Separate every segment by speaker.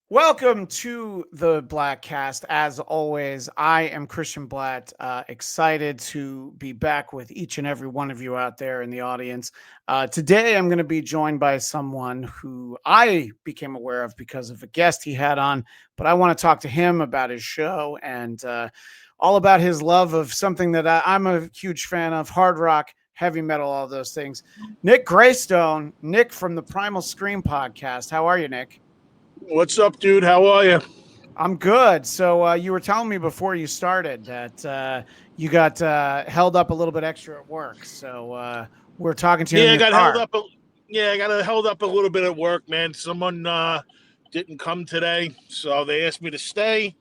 Speaker 1: Welcome to the Bladtcast. As always, I am Christian Blatt. Excited to be back with each and every one of you out there in the audience. Today, I'm going to be joined by someone who I became aware of because of a guest he had on, but I want to talk to him about his show and all about his love of something that I'm a huge fan of: hard rock, heavy metal, all those things. Nick Graystone, Nick from the Primal Scream podcast. How are you, Nick?
Speaker 2: What's up, dude? How are you?
Speaker 1: I'm good. So you were telling me before you started that you got held up a little bit extra at work. So we're talking to you in
Speaker 2: Yeah, I
Speaker 1: the
Speaker 2: got held
Speaker 1: car.
Speaker 2: up. Yeah, I got held up a little bit at work, man. Someone didn't come today, so they asked me to stay,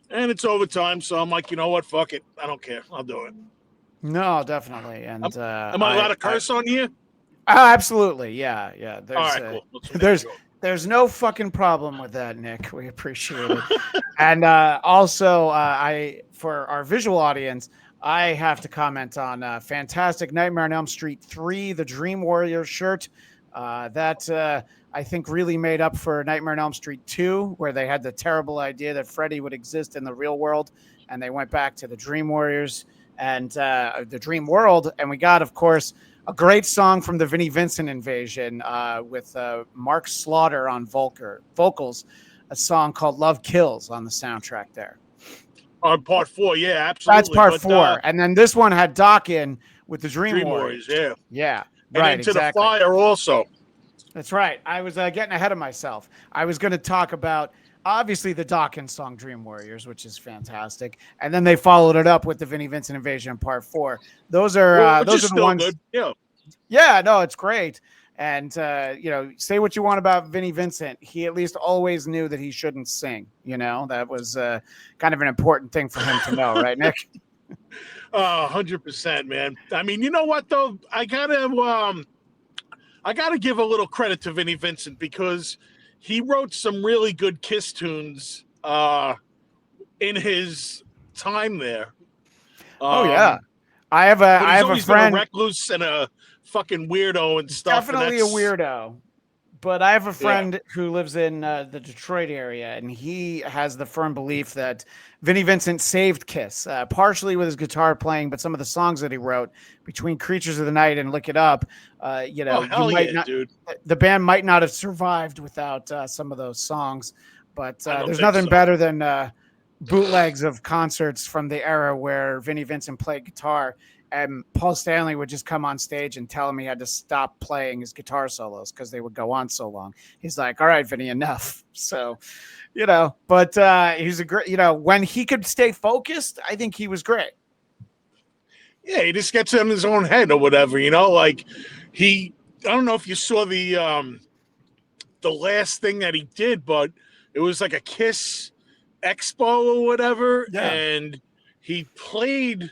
Speaker 2: and it's overtime. So I'm like, you know what? Fuck it. I don't care. I'll do it.
Speaker 1: No, definitely. And
Speaker 2: Am I allowed to curse on you?
Speaker 1: absolutely, yeah, yeah.
Speaker 2: All
Speaker 1: There's
Speaker 2: right, cool. Let's make
Speaker 1: there's
Speaker 2: sure.
Speaker 1: there's no fucking problem with that, Nick. We appreciate it. And also, I for our visual audience, I have to comment on fantastic Nightmare on Elm Street 3, the Dream Warrior shirt. That I think really made up for Nightmare on Elm Street 2, where they had the terrible idea that Freddy would exist in the real world, and they went back to the Dream Warriors and the Dream World. And we got, of course, a great song from the Vinnie Vincent Invasion with Mark Slaughter on vocals, a song called Love Kills on the soundtrack there.
Speaker 2: On part 4, yeah,
Speaker 1: That's
Speaker 2: absolutely.
Speaker 1: part
Speaker 2: But
Speaker 1: four. And then this one had Doc in with the Dream
Speaker 2: Dream Warriors,
Speaker 1: Warriors.
Speaker 2: yeah,
Speaker 1: Yeah,
Speaker 2: and
Speaker 1: right,
Speaker 2: Into the
Speaker 1: exactly.
Speaker 2: Fire also.
Speaker 1: That's right. I was getting ahead of myself. I was going to talk about obviously the Dawkins song Dream Warriors, which is fantastic. And then they followed it up with the Vinnie Vincent Invasion part 4. Those are
Speaker 2: Which is
Speaker 1: the
Speaker 2: still
Speaker 1: ones.
Speaker 2: good. Yeah.
Speaker 1: Yeah, no, it's great. And say what you want about Vinnie Vincent, he at least always knew that he shouldn't sing. That was kind of an important thing for him to know, right, Nick?
Speaker 2: 100%, man. I mean, you know what though? I gotta give a little credit to Vinnie Vincent because he wrote some really good Kiss tunes in his time there.
Speaker 1: Oh yeah,
Speaker 2: Um, but
Speaker 1: I
Speaker 2: he's
Speaker 1: have a
Speaker 2: always been a
Speaker 1: friend,
Speaker 2: recluse and a fucking weirdo and stuff, and
Speaker 1: definitely a
Speaker 2: that's
Speaker 1: weirdo. But I have a
Speaker 2: yeah.
Speaker 1: friend who lives in the Detroit area, and he has the firm belief that Vinnie Vincent saved Kiss, partially with his guitar playing, but some of the songs that he wrote between "Creatures of the Night" and "Look It Up,"
Speaker 2: Oh
Speaker 1: you
Speaker 2: hell
Speaker 1: might
Speaker 2: yeah,
Speaker 1: not,
Speaker 2: dude!
Speaker 1: the band might not have survived without some of those songs. But
Speaker 2: I don't
Speaker 1: there's
Speaker 2: think
Speaker 1: nothing
Speaker 2: so.
Speaker 1: better than bootlegs of concerts from the era where Vinnie Vincent played guitar, and Paul Stanley would just come on stage and tell him he had to stop playing his guitar solos because they would go on so long. He's like, "All right, Vinny, enough." So, but he's a great, when he could stay focused, I think he was great.
Speaker 2: Yeah, he just gets in his own head or whatever, you know. Like he, I don't know if you saw the last thing that he did, but it was like a Kiss expo or whatever,
Speaker 1: Yeah.
Speaker 2: and he played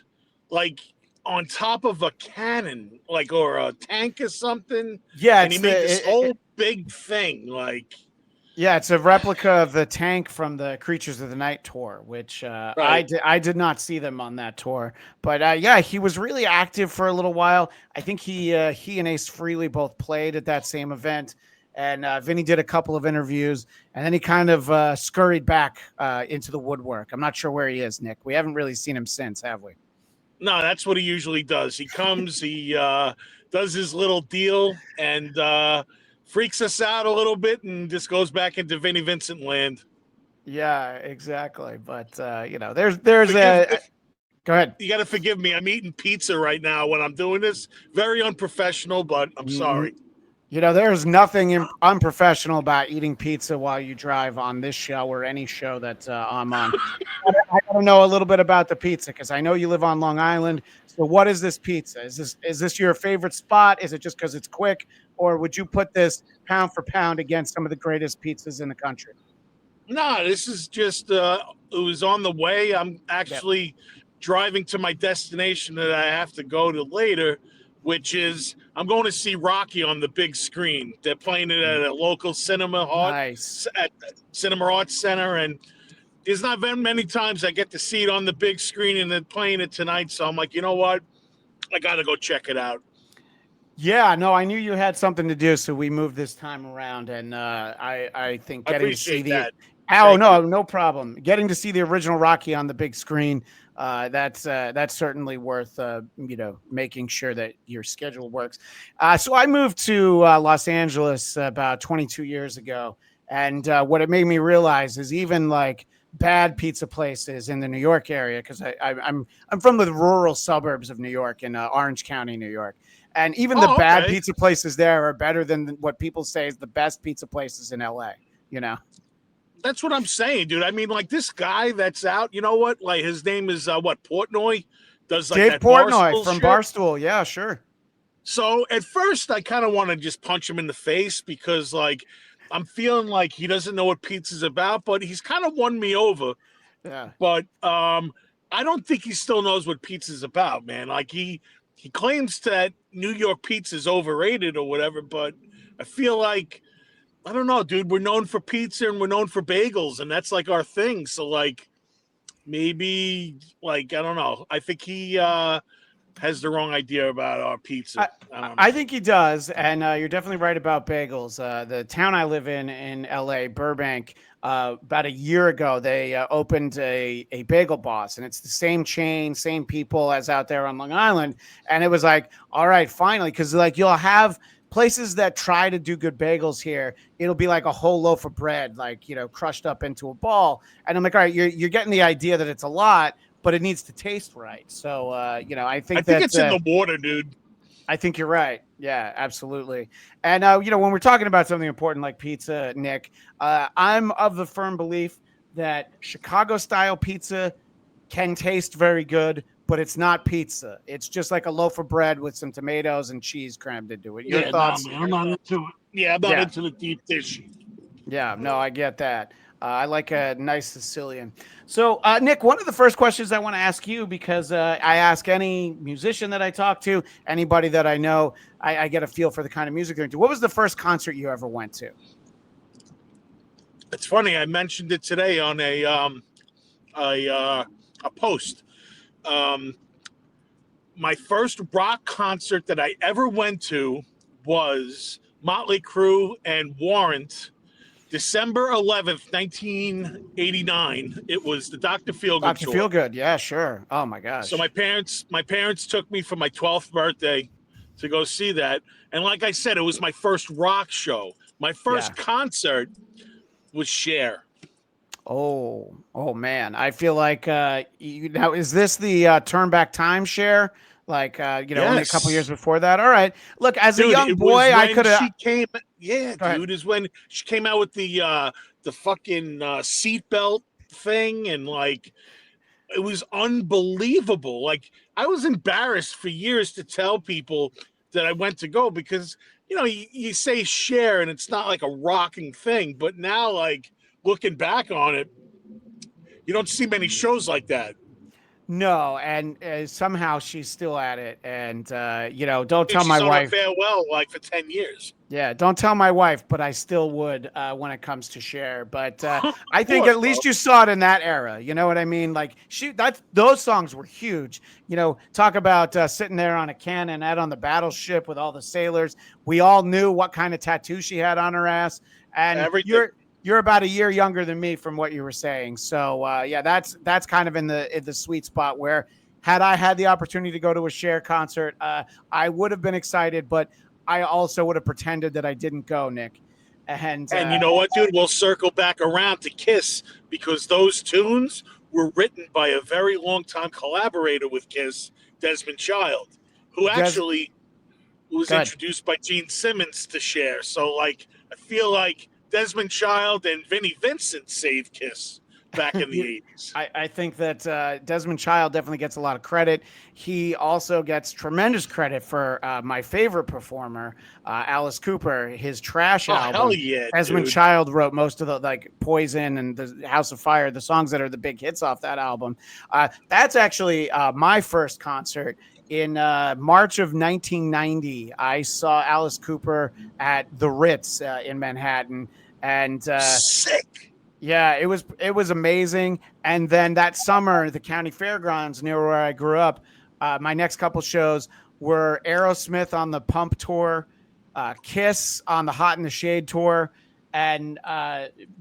Speaker 2: like on top of a cannon, like or a tank or something,
Speaker 1: Yeah,
Speaker 2: and he made this whole big thing. Like,
Speaker 1: it's a replica of the tank from the Creatures of the Night tour, which
Speaker 2: right?
Speaker 1: I did not see them on that tour, but yeah, he was really active for a little while. I think he and Ace Frehley both played at that same event, and Vinny did a couple of interviews, and then he kind of scurried back into the woodwork. I'm not sure where he is, Nick. We haven't really seen him since, have we?
Speaker 2: No, that's what he usually does. He comes, he does his little deal, and freaks us out a little bit, and just goes back into Vinnie Vincent land.
Speaker 1: Yeah, exactly. But there's
Speaker 2: Forgive
Speaker 1: a go ahead.
Speaker 2: You got to forgive me. I'm eating pizza right now when I'm doing this. Very unprofessional, but I'm sorry.
Speaker 1: There's nothing unprofessional about eating pizza while you drive on this show or any show that I'm on. I got to know a little bit about the pizza because I know you live on Long Island. So, what is this pizza? Is this your favorite spot? Is it just because it's quick, or would you put this pound for pound against some of the greatest pizzas in the country?
Speaker 2: No, this is just it was on the way. I'm
Speaker 1: Yep.
Speaker 2: actually driving to my destination that I have to go to later, which is I'm going to see Rocky on the big screen. They're playing it at a local
Speaker 1: Nice.
Speaker 2: at Cinema Arts Center, and there's not very many times I get to see it on the big screen, and they're playing it tonight. So I'm like, you know what? I got to go check it out.
Speaker 1: Yeah, no, I knew you had something to do, so we moved this time around, and I think
Speaker 2: I
Speaker 1: getting to see
Speaker 2: appreciate
Speaker 1: the
Speaker 2: that.
Speaker 1: oh
Speaker 2: Thank you.
Speaker 1: no, no problem. Getting to see the original Rocky on the big screen, that's certainly worth making sure that your schedule works. So I moved to Los Angeles about 22 years ago, and what it made me realize is even like bad pizza places in the New York area, because I'm from the rural suburbs of New York in Orange County, New York. And even the
Speaker 2: Oh,
Speaker 1: bad
Speaker 2: okay.
Speaker 1: pizza places there are better than what people say is the best pizza places in LA, you know?
Speaker 2: That's what I'm saying, dude. I mean, like this guy that's out, you know what? Like his name is what, Portnoy? Does like
Speaker 1: Dave
Speaker 2: that
Speaker 1: Portnoy
Speaker 2: barstool
Speaker 1: from
Speaker 2: shit.
Speaker 1: Barstool. Yeah, sure.
Speaker 2: So at first I kind of want to just punch him in the face because like I'm feeling like he doesn't know what pizza's about, but he's kind of won me over.
Speaker 1: Yeah.
Speaker 2: But I don't think he still knows what pizza's about, man. Like he claims that New York pizza is overrated or whatever, but I feel like I don't know, dude. We're known for pizza and we're known for bagels, and that's like our thing. So like maybe like I don't know. I think he has the wrong idea about our pizza.
Speaker 1: I,
Speaker 2: I don't know.
Speaker 1: I think he does, and you're definitely right about bagels. The town I live in LA, Burbank, about a year ago, they opened a bagel boss, and it's the same chain, same people as out there on Long Island. And it was like, all right, finally, because like you'll have places that try to do good bagels here. It'll be like a whole loaf of bread, like crushed up into a ball. And I'm like, all right, you're getting the idea that it's a lot, but it needs to taste right. So I
Speaker 2: I
Speaker 1: think
Speaker 2: think
Speaker 1: that
Speaker 2: it's in the water, dude.
Speaker 1: I think you're right. Yeah, absolutely. And when we're talking about something important like pizza, Nick, I'm of the firm belief that Chicago style pizza can taste very good, but it's not pizza. It's just like a loaf of bread with some tomatoes and cheese crammed into it. Your
Speaker 2: Yeah, nah,
Speaker 1: thoughts?
Speaker 2: man. I'm not into it. Yeah, I'm not
Speaker 1: Yeah.
Speaker 2: into the deep dish.
Speaker 1: Yeah, no, I get that. I like a nice Sicilian. So, Nick, one of the first questions I want to ask you, because I ask any musician that I talk to, anybody that I know, I get a feel for the kind of music they're into. What was the first concert you ever went to?
Speaker 2: It's funny. I mentioned it today on a post. Um, my first rock concert that I ever went to was Motley Crue and Warrant, December 11th, 1989. It was the Dr. Feelgood
Speaker 1: Dr.
Speaker 2: tour.
Speaker 1: Feelgood. Yeah, sure. Oh my
Speaker 2: So
Speaker 1: gosh.
Speaker 2: my parents took me for my 12th birthday to go see that. And like I said, it was my first rock show. My
Speaker 1: Yeah.
Speaker 2: first concert was Cher.
Speaker 1: Oh man. I feel like now is this the turn back time share? Like only a couple years
Speaker 2: Yes.
Speaker 1: before that. All right. Look, as a
Speaker 2: Dude,
Speaker 1: young
Speaker 2: it was
Speaker 1: boy, I
Speaker 2: when
Speaker 1: could have
Speaker 2: she came. Yeah,
Speaker 1: go ahead.
Speaker 2: dude, is when she came out with the fucking seatbelt thing, and like it was unbelievable. Like I was embarrassed for years to tell people that I went to go because you say share and it's not like a rocking thing, but now like looking back on it, you don't see many shows like that.
Speaker 1: No, and somehow she's still at it. And don't
Speaker 2: I think
Speaker 1: tell my
Speaker 2: she's on a
Speaker 1: wife.
Speaker 2: farewell like for 10 years.
Speaker 1: Yeah, don't tell my wife, but I still would when it comes to share. But
Speaker 2: Of
Speaker 1: I think
Speaker 2: course,
Speaker 1: at
Speaker 2: bro.
Speaker 1: least you saw it in that era. You know what I mean? Like those songs were huge. Talk about sitting there on a cannon out on the battleship with all the sailors. We all knew what kind of tattoo she had on her ass, and
Speaker 2: Everything.
Speaker 1: you're about a year younger than me from what you were saying. So yeah, that's kind of in the sweet spot where had I had the opportunity to go to a Cher concert, I would have been excited, but I also would have pretended that I didn't go, Nick. And
Speaker 2: And you know what, dude? We'll circle back around to Kiss because those tunes were written by a very long time collaborator with Kiss, Desmond Child, who
Speaker 1: Des,
Speaker 2: actually was
Speaker 1: go ahead.
Speaker 2: introduced by Gene Simmons to Cher. So, like, I feel like Desmond Child and Vinnie Vincent saved Kiss back in the 80s.
Speaker 1: I think that Desmond Child definitely gets a lot of credit. He also gets tremendous credit for my favorite performer, Alice Cooper, his Trash
Speaker 2: Oh, hell
Speaker 1: album.
Speaker 2: yeah,
Speaker 1: Desmond
Speaker 2: dude.
Speaker 1: Child wrote most of the like Poison and the House of Fire, the songs that are the big hits off that album. That's actually my first concert. In March of 1990, I saw Alice Cooper at the Ritz in Manhattan, and
Speaker 2: Sick.
Speaker 1: yeah, it was amazing. And then that summer, the county fairgrounds near where I grew up, my next couple shows were Aerosmith on the Pump tour, Kiss on the Hot in the Shade tour, and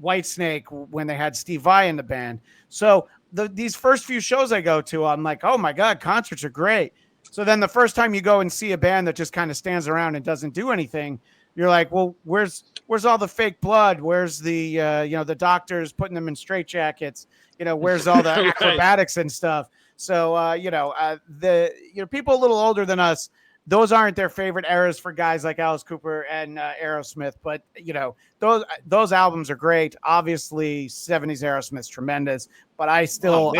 Speaker 1: Whitesnake when they had Steve Vai in the band. So these first few shows I go to, I'm like, oh my God, concerts are great. So then the first time you go and see a band that just kind of stands around and doesn't do anything, you're like, well, where's all the fake blood? Where's the the doctors putting them in straitjackets? Where's all the
Speaker 2: Right.
Speaker 1: acrobatics and stuff? So the people a little older than us, those aren't their favorite eras for guys like Alice Cooper and Aerosmith. But those albums are great. Obviously, 70s Aerosmith's tremendous. But I still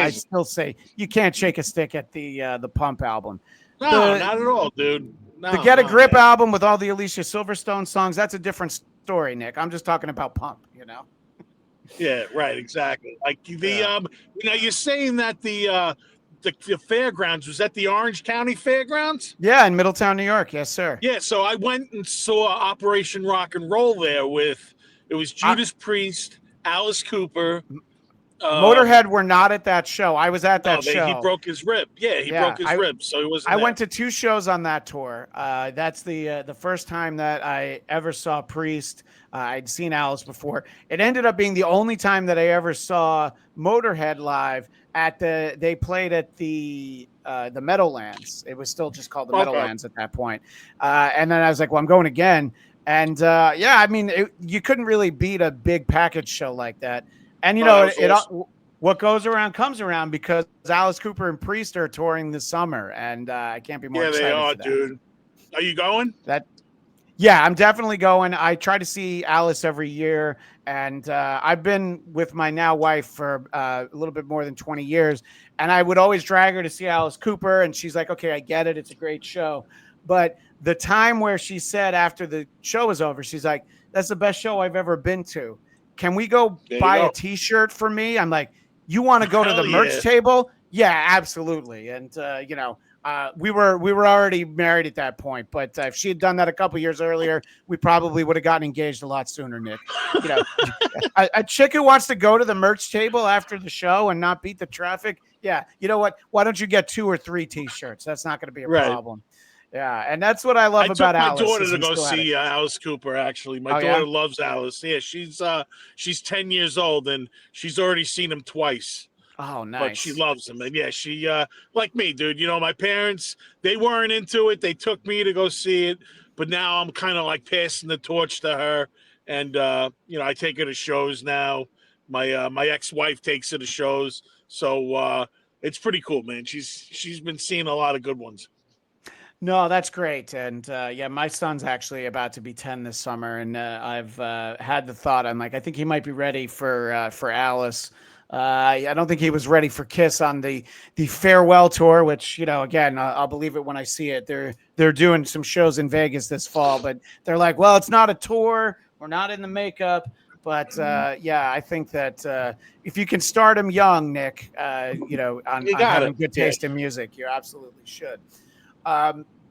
Speaker 1: say you can't shake a stick at the Pump album.
Speaker 2: No, not at all, dude. No,
Speaker 1: the Get a Grip album with all the Alicia Silverstone songs, that's a different story, Nick. I'm just talking about Pump,
Speaker 2: Yeah, right, exactly. Like you're saying that the fairgrounds was at the Orange County Fairgrounds?
Speaker 1: Yeah, in Middletown, New York. Yes, sir.
Speaker 2: Yeah, so I went and saw Operation Rock and Roll there it was Judas Priest, Alice Cooper.
Speaker 1: Motorhead were not at that show. I was at that show.
Speaker 2: He broke his rib. Yeah, he broke his rib, so he wasn't.
Speaker 1: I went to 2 shows on that tour. That's the first time that I ever saw Priest. I'd seen Alice before. It ended up being the only time that I ever saw Motorhead live. They played at the Meadowlands. It was still just called the Meadowlands at that point. And then I was like, well, I'm going again. And you couldn't really beat a big package show like that. And what goes around comes around, because Alice Cooper and Priest are touring this summer, and I can't be more excited.
Speaker 2: Yeah, they are, dude. Are you going?
Speaker 1: Yeah, I'm definitely going. I try to see Alice every year, and I've been with my now wife for a little bit more than 20 years, and I would always drag her to see Alice Cooper, and she's like, okay, I get it. It's a great show. But the time where she said after the show was over, she's like, that's the best show I've ever been to. Can we go buy a T-shirt for me? I'm like, you want to go to the merch table? Yeah, absolutely. And we were already married at that point. But if she had done that a couple years earlier, we probably would have gotten engaged a lot sooner, Nick. A chick who wants to go to the merch table after the show and not beat the traffic. Yeah, you know what? Why don't you get 2 or 3 T-shirts? That's not going to be a problem. Yeah, and that's what I love about Alice.
Speaker 2: I took my daughter to go see Alice Cooper, actually. My daughter loves Alice. Yeah, she's 10 years old, and she's already seen him twice.
Speaker 1: Oh, nice.
Speaker 2: But she loves him. And, yeah, she, like me, dude, my parents, they weren't into it. They took me to go see it. But now I'm kind of like passing the torch to her. And, I take her to shows now. My ex-wife takes her to shows. So it's pretty cool, man. She's been seeing a lot of good ones.
Speaker 1: No, that's great. And my son's actually about to be 10 this summer, and I've had the thought. I'm like, I think he might be ready for Alice. I don't think he was ready for Kiss on the farewell tour, which again, I'll believe it when I see it. They're doing some shows in Vegas this fall, but they're like, well, it's not a tour. We're not in the makeup. But I think that if you can start him young, Nick, on having good taste in music, you absolutely should.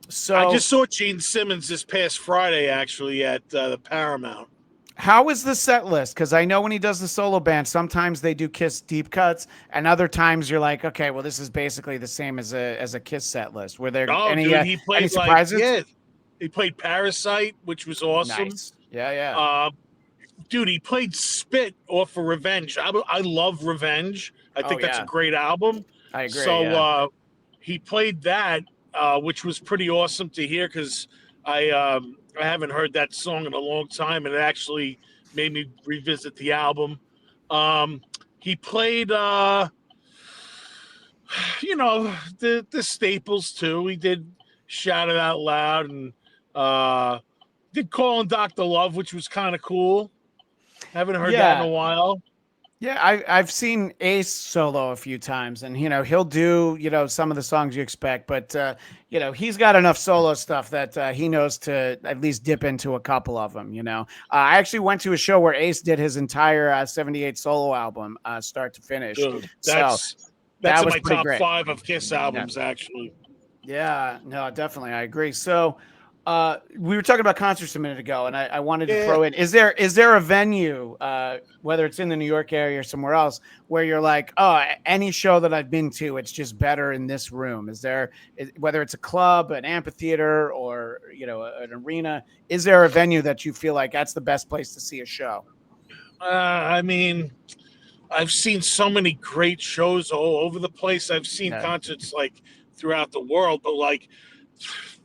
Speaker 1: So
Speaker 2: I just saw Gene Simmons this past Friday, actually, at the Paramount.
Speaker 1: How is the set list? Because I know when he does the solo band, sometimes they do Kiss deep cuts, and other times you're like, okay, well, this is basically the same as a Kiss set list. Were there any surprises?
Speaker 2: He played Parasite, which was awesome.
Speaker 1: Nice. Yeah.
Speaker 2: Dude, he played Spit off of Revenge. I love Revenge. I think that's a great album.
Speaker 1: I agree.
Speaker 2: So he played that. Which was pretty awesome to hear, because I haven't heard that song in a long time, and it actually made me revisit the album. He played, the staples too. He did Shout It Out Loud, and did Calling Dr. Love, which was kind of cool. Haven't heard that in a while.
Speaker 1: Yeah, I've seen Ace solo a few times, and he'll do some of the songs you expect, but he's got enough solo stuff that he knows to at least dip into a couple of them. I actually went to a show where Ace did his entire '78 solo album, start to finish.
Speaker 2: Dude, that's in my top 5 of Kiss albums, actually.
Speaker 1: Yeah, no, definitely, I agree. So, We were talking about concerts a minute ago, and I wanted to
Speaker 2: Yeah.
Speaker 1: throw in: is there a venue, whether it's in the New York area or somewhere else, where you're like, oh, any show that I've been to, it's just better in this room? Whether it's a club, an amphitheater, or an arena, is there a venue that you feel like that's the best place to see a show?
Speaker 2: I mean, I've seen so many great shows all over the place. I've seen
Speaker 1: Yeah.
Speaker 2: concerts like throughout the world, but like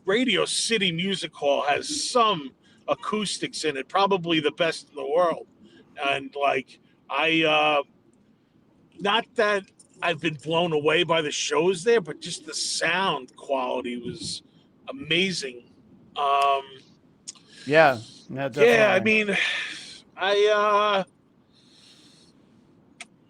Speaker 2: Radio City Music Hall has some acoustics in it, probably the best in the world. And like not that I've been blown away by the shows there, but just the sound quality was amazing. Um,
Speaker 1: Yeah, no,
Speaker 2: yeah, I
Speaker 1: definitely.
Speaker 2: mean, I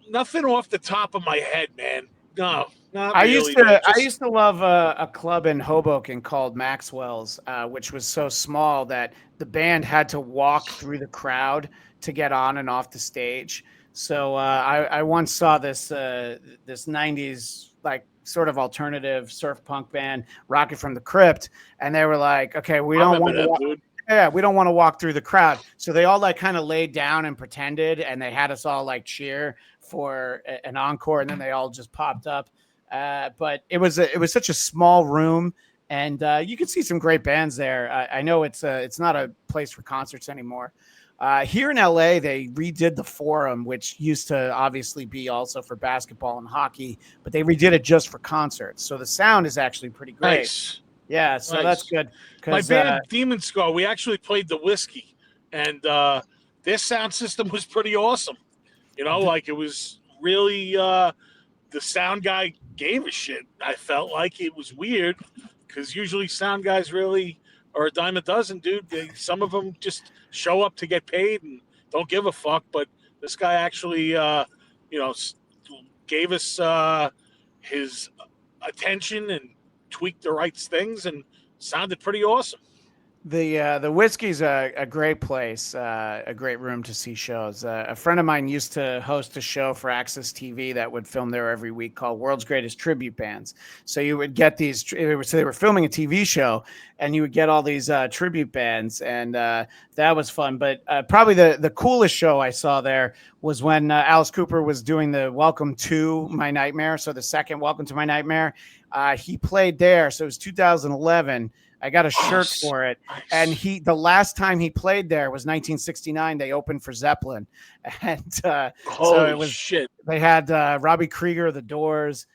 Speaker 2: nothing off the top of my head, man. No, not
Speaker 1: I used
Speaker 2: really, man.
Speaker 1: to I
Speaker 2: Just
Speaker 1: used to love a club in Hoboken called Maxwell's, which was so small that the band had to walk through the crowd to get on and off the stage. So I once saw this '90s like sort of alternative surf punk band, Rocket from the Crypt, and they were like, "Okay, we
Speaker 2: I
Speaker 1: don't
Speaker 2: remember
Speaker 1: want to
Speaker 2: them,
Speaker 1: walk."
Speaker 2: dude.
Speaker 1: Yeah, we don't want to walk through the crowd. So they all like kind of laid down and pretended, and they had us all like cheer for an encore, and then they all just popped up. But it was such a small room, and you could see some great bands there. I know it's not a place for concerts anymore. Here in LA, they redid the Forum, which used to obviously be also for basketball and hockey, but they redid it just for concerts. So the sound is actually pretty great.
Speaker 2: Nice,
Speaker 1: Yeah, so that's
Speaker 2: nice.
Speaker 1: good
Speaker 2: My
Speaker 1: because
Speaker 2: band Demon Skull, we actually played the Whiskey, and their sound system was pretty awesome. You know, like it was really the sound guy gave a shit. I felt like it was weird because usually sound guys really are a dime a dozen, dude. Some of them just show up to get paid and don't give a fuck. But this guy actually, you know, gave us his attention and tweaked the right things and sounded pretty awesome.
Speaker 1: the Whiskey's a great place, a great room to see shows. A friend of mine used to host a show for Access TV that would film there every week called World's Greatest Tribute Bands. So you would get these. So they were filming a TV show, and you would get all these tribute bands, and that was fun. But probably the coolest show I saw there was when Alice Cooper was doing the Welcome to My Nightmare. So the second Welcome to My Nightmare, he played there. So it was 2011. I got a shirt for it. And
Speaker 2: Nice.
Speaker 1: the last time he played there was 1969. They opened for Zeppelin. And so
Speaker 2: Holy
Speaker 1: it was,
Speaker 2: shit.
Speaker 1: they had Robbie Krieger of the Doors.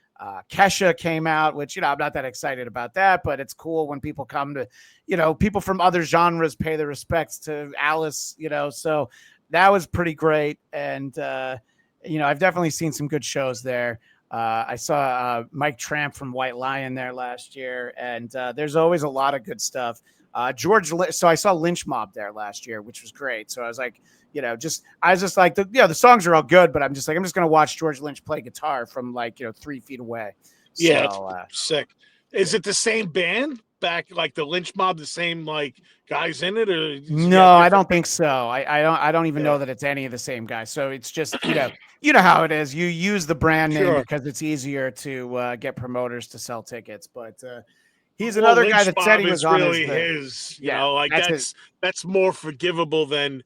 Speaker 1: Kesha came out, which, I'm not that excited about that, but it's cool when people come to, people from other genres pay their respects to Alice, so that was pretty great. And, I've definitely seen some good shows there. I saw Mike Tramp from White Lion there last year, and there's always a lot of good stuff. So I saw Lynch Mob there last year, which was great. So I was like, I was just like, the songs are all good, but I'm just going to watch George Lynch play guitar from 3 feet away.
Speaker 2: Yeah, it's
Speaker 1: So
Speaker 2: sick. Is it the same band back, like the Lynch Mob, the same like guys in it, or does he
Speaker 1: no,
Speaker 2: have
Speaker 1: I
Speaker 2: different?
Speaker 1: don't think so. I don't even
Speaker 2: Yeah,
Speaker 1: know that it's any of the same guys. So it's just, how it is. You use the brand name
Speaker 2: sure.
Speaker 1: because it's easier to get promoters to sell tickets. But he's
Speaker 2: Well,
Speaker 1: another guy
Speaker 2: Lynch
Speaker 1: that said
Speaker 2: Mob
Speaker 1: he was
Speaker 2: is
Speaker 1: on his
Speaker 2: really his. You
Speaker 1: yeah,
Speaker 2: know, like
Speaker 1: that's it.
Speaker 2: that's more forgivable than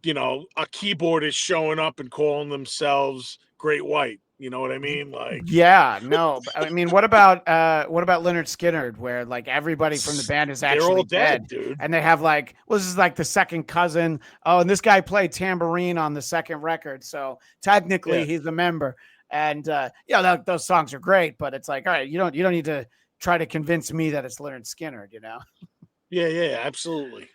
Speaker 2: a keyboardist showing up and calling themselves Great White. You know what I mean? Like
Speaker 1: Yeah, no. But, I mean, what about Leonard Skinner, where like everybody from the band is
Speaker 2: they're all
Speaker 1: actually dead,
Speaker 2: dead, dude.
Speaker 1: and they have this is like the second cousin. Oh, and this guy played tambourine on the second record, so technically
Speaker 2: Yeah,
Speaker 1: he's a member. And those songs are great, but it's like, all right, you don't need to try to convince me that it's Leonard Skinner.
Speaker 2: yeah, absolutely.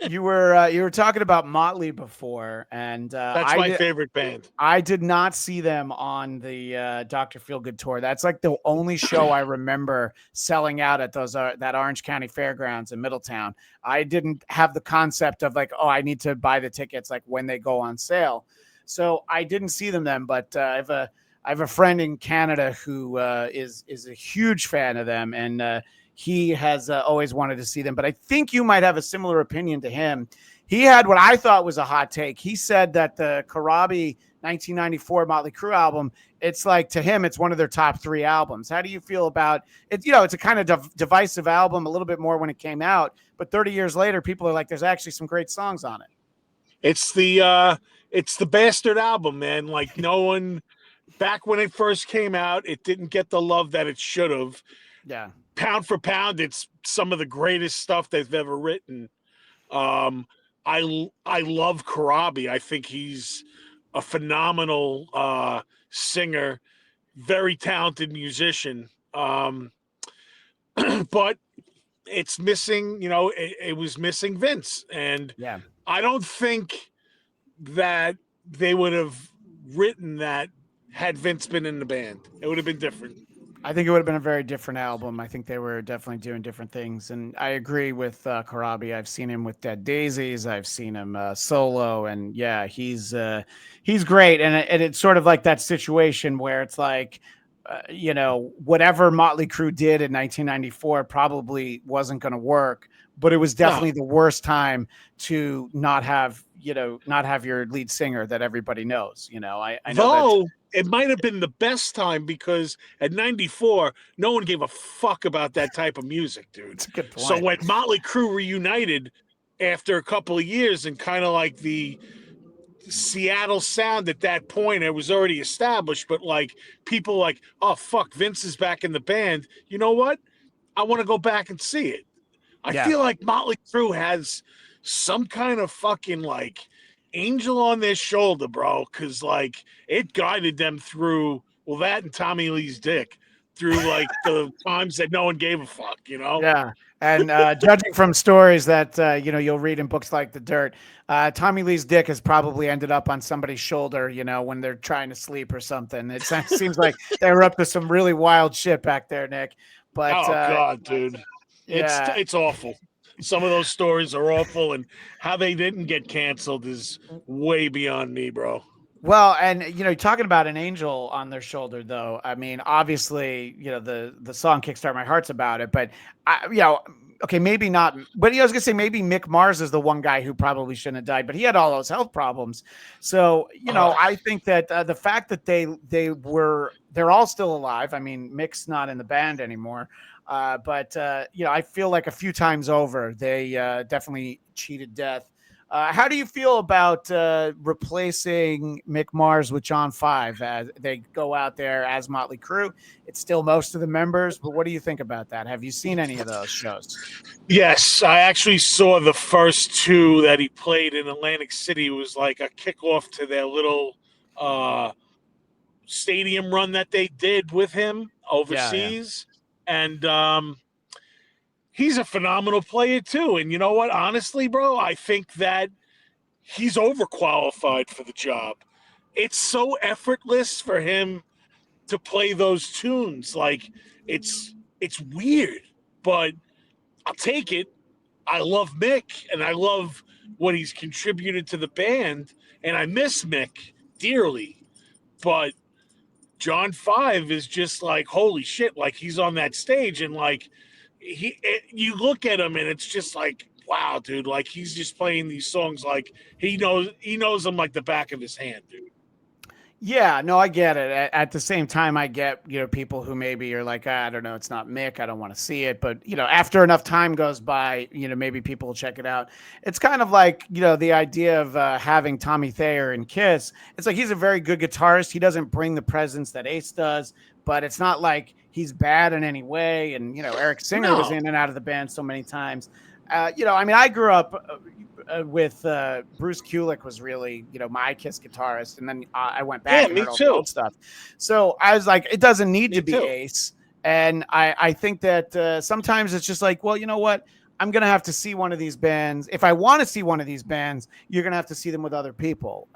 Speaker 1: You were talking about Motley before, and
Speaker 2: That's my favorite band.
Speaker 1: I did not see them on the Dr. Feelgood tour. That's like the only show I remember selling out at that Orange County Fairgrounds in Middletown. I didn't have the concept of like, oh, I need to buy the tickets like when they go on sale. So I didn't see them then, but I have a friend in Canada who is a huge fan of them, and he has always wanted to see them. But I think you might have a similar opinion to him. He had what I thought was a hot take. He said that the Karabi 1994 Motley Crue album, it's like, to him, it's one of their top 3 albums. How do you feel about it? You know, it's a kind of divisive album, a little bit more when it came out, but 30 years later, people are like, there's actually some great songs on it.
Speaker 2: It's the bastard album, man. Like, no one, back when it first came out, it didn't get the love that it should have.
Speaker 1: Yeah.
Speaker 2: Pound for pound, it's some of the greatest stuff they've ever written. I love Karabi. I think he's a phenomenal singer, very talented musician. But it's missing, it was missing Vince. And
Speaker 1: Yeah.
Speaker 2: I don't think that they would have written that had Vince been in the band. It would have been different.
Speaker 1: I think it would have been a very different album. I think they were definitely doing different things. And I agree with Karabi. I've seen him with Dead Daisies. I've seen him solo. And yeah, he's great. And it's sort of like that situation where it's like, whatever Motley Crue did in 1994 probably wasn't going to work, but it was definitely the worst time to not have your lead singer that everybody knows. I know
Speaker 2: it might have been the best time, because at 94, no one gave a fuck about that type of music, dude.
Speaker 1: That's a good point.
Speaker 2: So when Motley Crue reunited after a couple of years, and kind of like the Seattle sound at that point, it was already established, but like people like, oh fuck, Vince is back in the band. You know what? I want to go back and see it. I feel like Motley Crue has some kind of fucking like angel on their shoulder, bro, because like it guided them through, well, that and Tommy Lee's dick, through like the times that no one gave a fuck,
Speaker 1: Yeah. And judging from stories that you'll read in books like The Dirt, Tommy Lee's dick has probably ended up on somebody's shoulder, when they're trying to sleep or something. It seems like they were up to some really wild shit back there, Nick. But
Speaker 2: oh god, dude, it's awful. Some of those stories are awful, and how they didn't get canceled is way beyond me, bro.
Speaker 1: Well, and talking about an angel on their shoulder, though. I mean, obviously, the song "Kickstart My Heart's" about it, but okay, maybe not. But I was gonna say maybe Mick Mars is the one guy who probably shouldn't have died, but he had all those health problems. So I think that the fact that they're all still alive. I mean, Mick's not in the band anymore. But I feel like a few times over, they definitely cheated death. How do you feel about replacing Mick Mars with John 5 as they go out there as Motley Crue? It's still most of the members, but what do you think about that? Have you seen any of those shows?
Speaker 2: Yes, I actually saw the first 2 that he played in Atlantic City. It was like a kickoff to their little stadium run that they did with him overseas. Yeah. And he's a phenomenal player too. And you know what? Honestly, bro, I think that he's overqualified for the job. It's so effortless for him to play those tunes. Like it's weird, but I'll take it. I love Mick, and I love what he's contributed to the band, and I miss Mick dearly. But John 5 is just like, holy shit, like he's on that stage, and like you look at him and it's just like, wow, dude, like he's just playing these songs like he knows them like the back of his hand, dude.
Speaker 1: Yeah, no, I get it. At the same time, I get, people who maybe are like, I don't know, it's not Mick, I don't want to see it. But, after enough time goes by, maybe people will check it out. It's kind of like, the idea of having Tommy Thayer in Kiss. It's like he's a very good guitarist. He doesn't bring the presence that Ace does, but it's not like he's bad in any way. And, Eric Singer was in and out of the band so many times. I mean, I grew up with Bruce Kulick was really, my Kiss guitarist. And then I went back and heard all the old stuff. So I was like, it doesn't need to be Ace. And I think that sometimes it's just like, well, you know what? I'm going to have to see one of these bands. If I want to see one of these bands, you're going to have to see them with other people,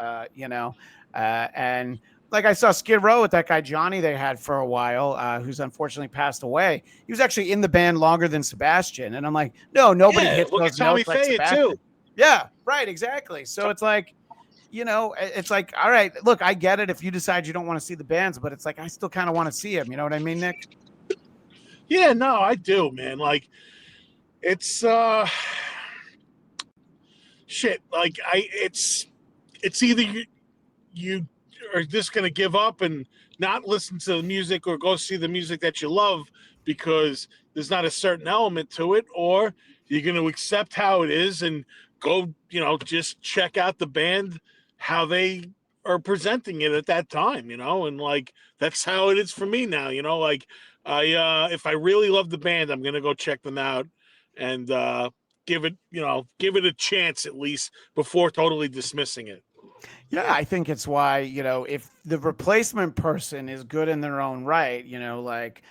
Speaker 1: and like I saw Skid Row with that guy Johnny they had for a while, who's unfortunately passed away. He was actually in the band longer than Sebastian, and I'm like, no, nobody hits those notes like Sebastian. Too. Yeah, right, exactly. So it's like, it's like, all right, look, I get it if you decide you don't want to see the bands, but it's like I still kind of want to see them. You know what I mean, Nick?
Speaker 2: Yeah, no, I do, man. Like, it's shit. Like, it's either you are just going to give up and not listen to the music or go see the music that you love because there's not a certain element to it, or you're going to accept how it is and go, just check out the band, how they are presenting it at that time, and like, that's how it is for me now, like if I really love the band, I'm going to go check them out and give it a chance at least before totally dismissing it.
Speaker 1: Yeah, I think it's why, if the replacement person is good in their own right, like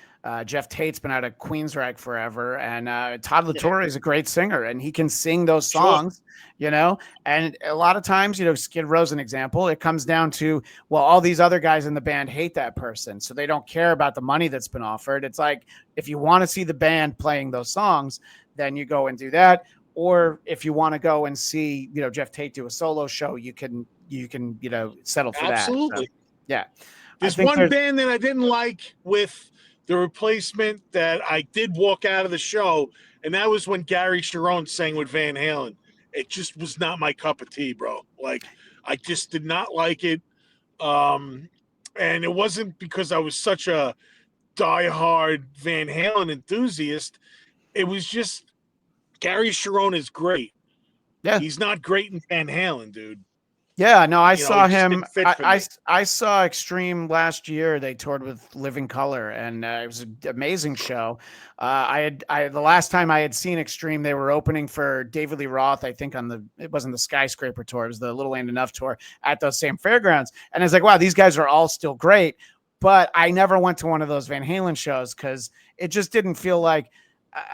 Speaker 1: Jeff Tate's been out of Queensryche forever, and Todd LaTorre is a great singer, and he can sing those songs, and a lot of times, Skid Row's an example. It comes down to, well, all these other guys in the band hate that person, so they don't care about the money that's been offered. It's like, if you want to see the band playing those songs, then you go and do that. Or if you want to go and see, Jeff Tate do a solo show, you can settle for
Speaker 2: Absolutely.
Speaker 1: that. So, yeah.
Speaker 2: There's one band that I didn't like with the replacement that I did walk out of the show, and that was when Gary Cherone sang with Van Halen. It just was not my cup of tea, bro. Like, I just did not like it. And it wasn't because I was such a diehard Van Halen enthusiast. It was just Gary Cherone is great.
Speaker 1: Yeah.
Speaker 2: He's not great in Van Halen, dude.
Speaker 1: Yeah, no, I saw him. I saw Extreme last year. They toured with Living Color, and it was an amazing show. The last time I had seen Extreme, they were opening for David Lee Roth, I think it wasn't the Skyscraper tour, it was the Little Ain't Enough tour at those same fairgrounds. And I was like, wow, these guys are all still great. But I never went to one of those Van Halen shows because it just didn't feel like,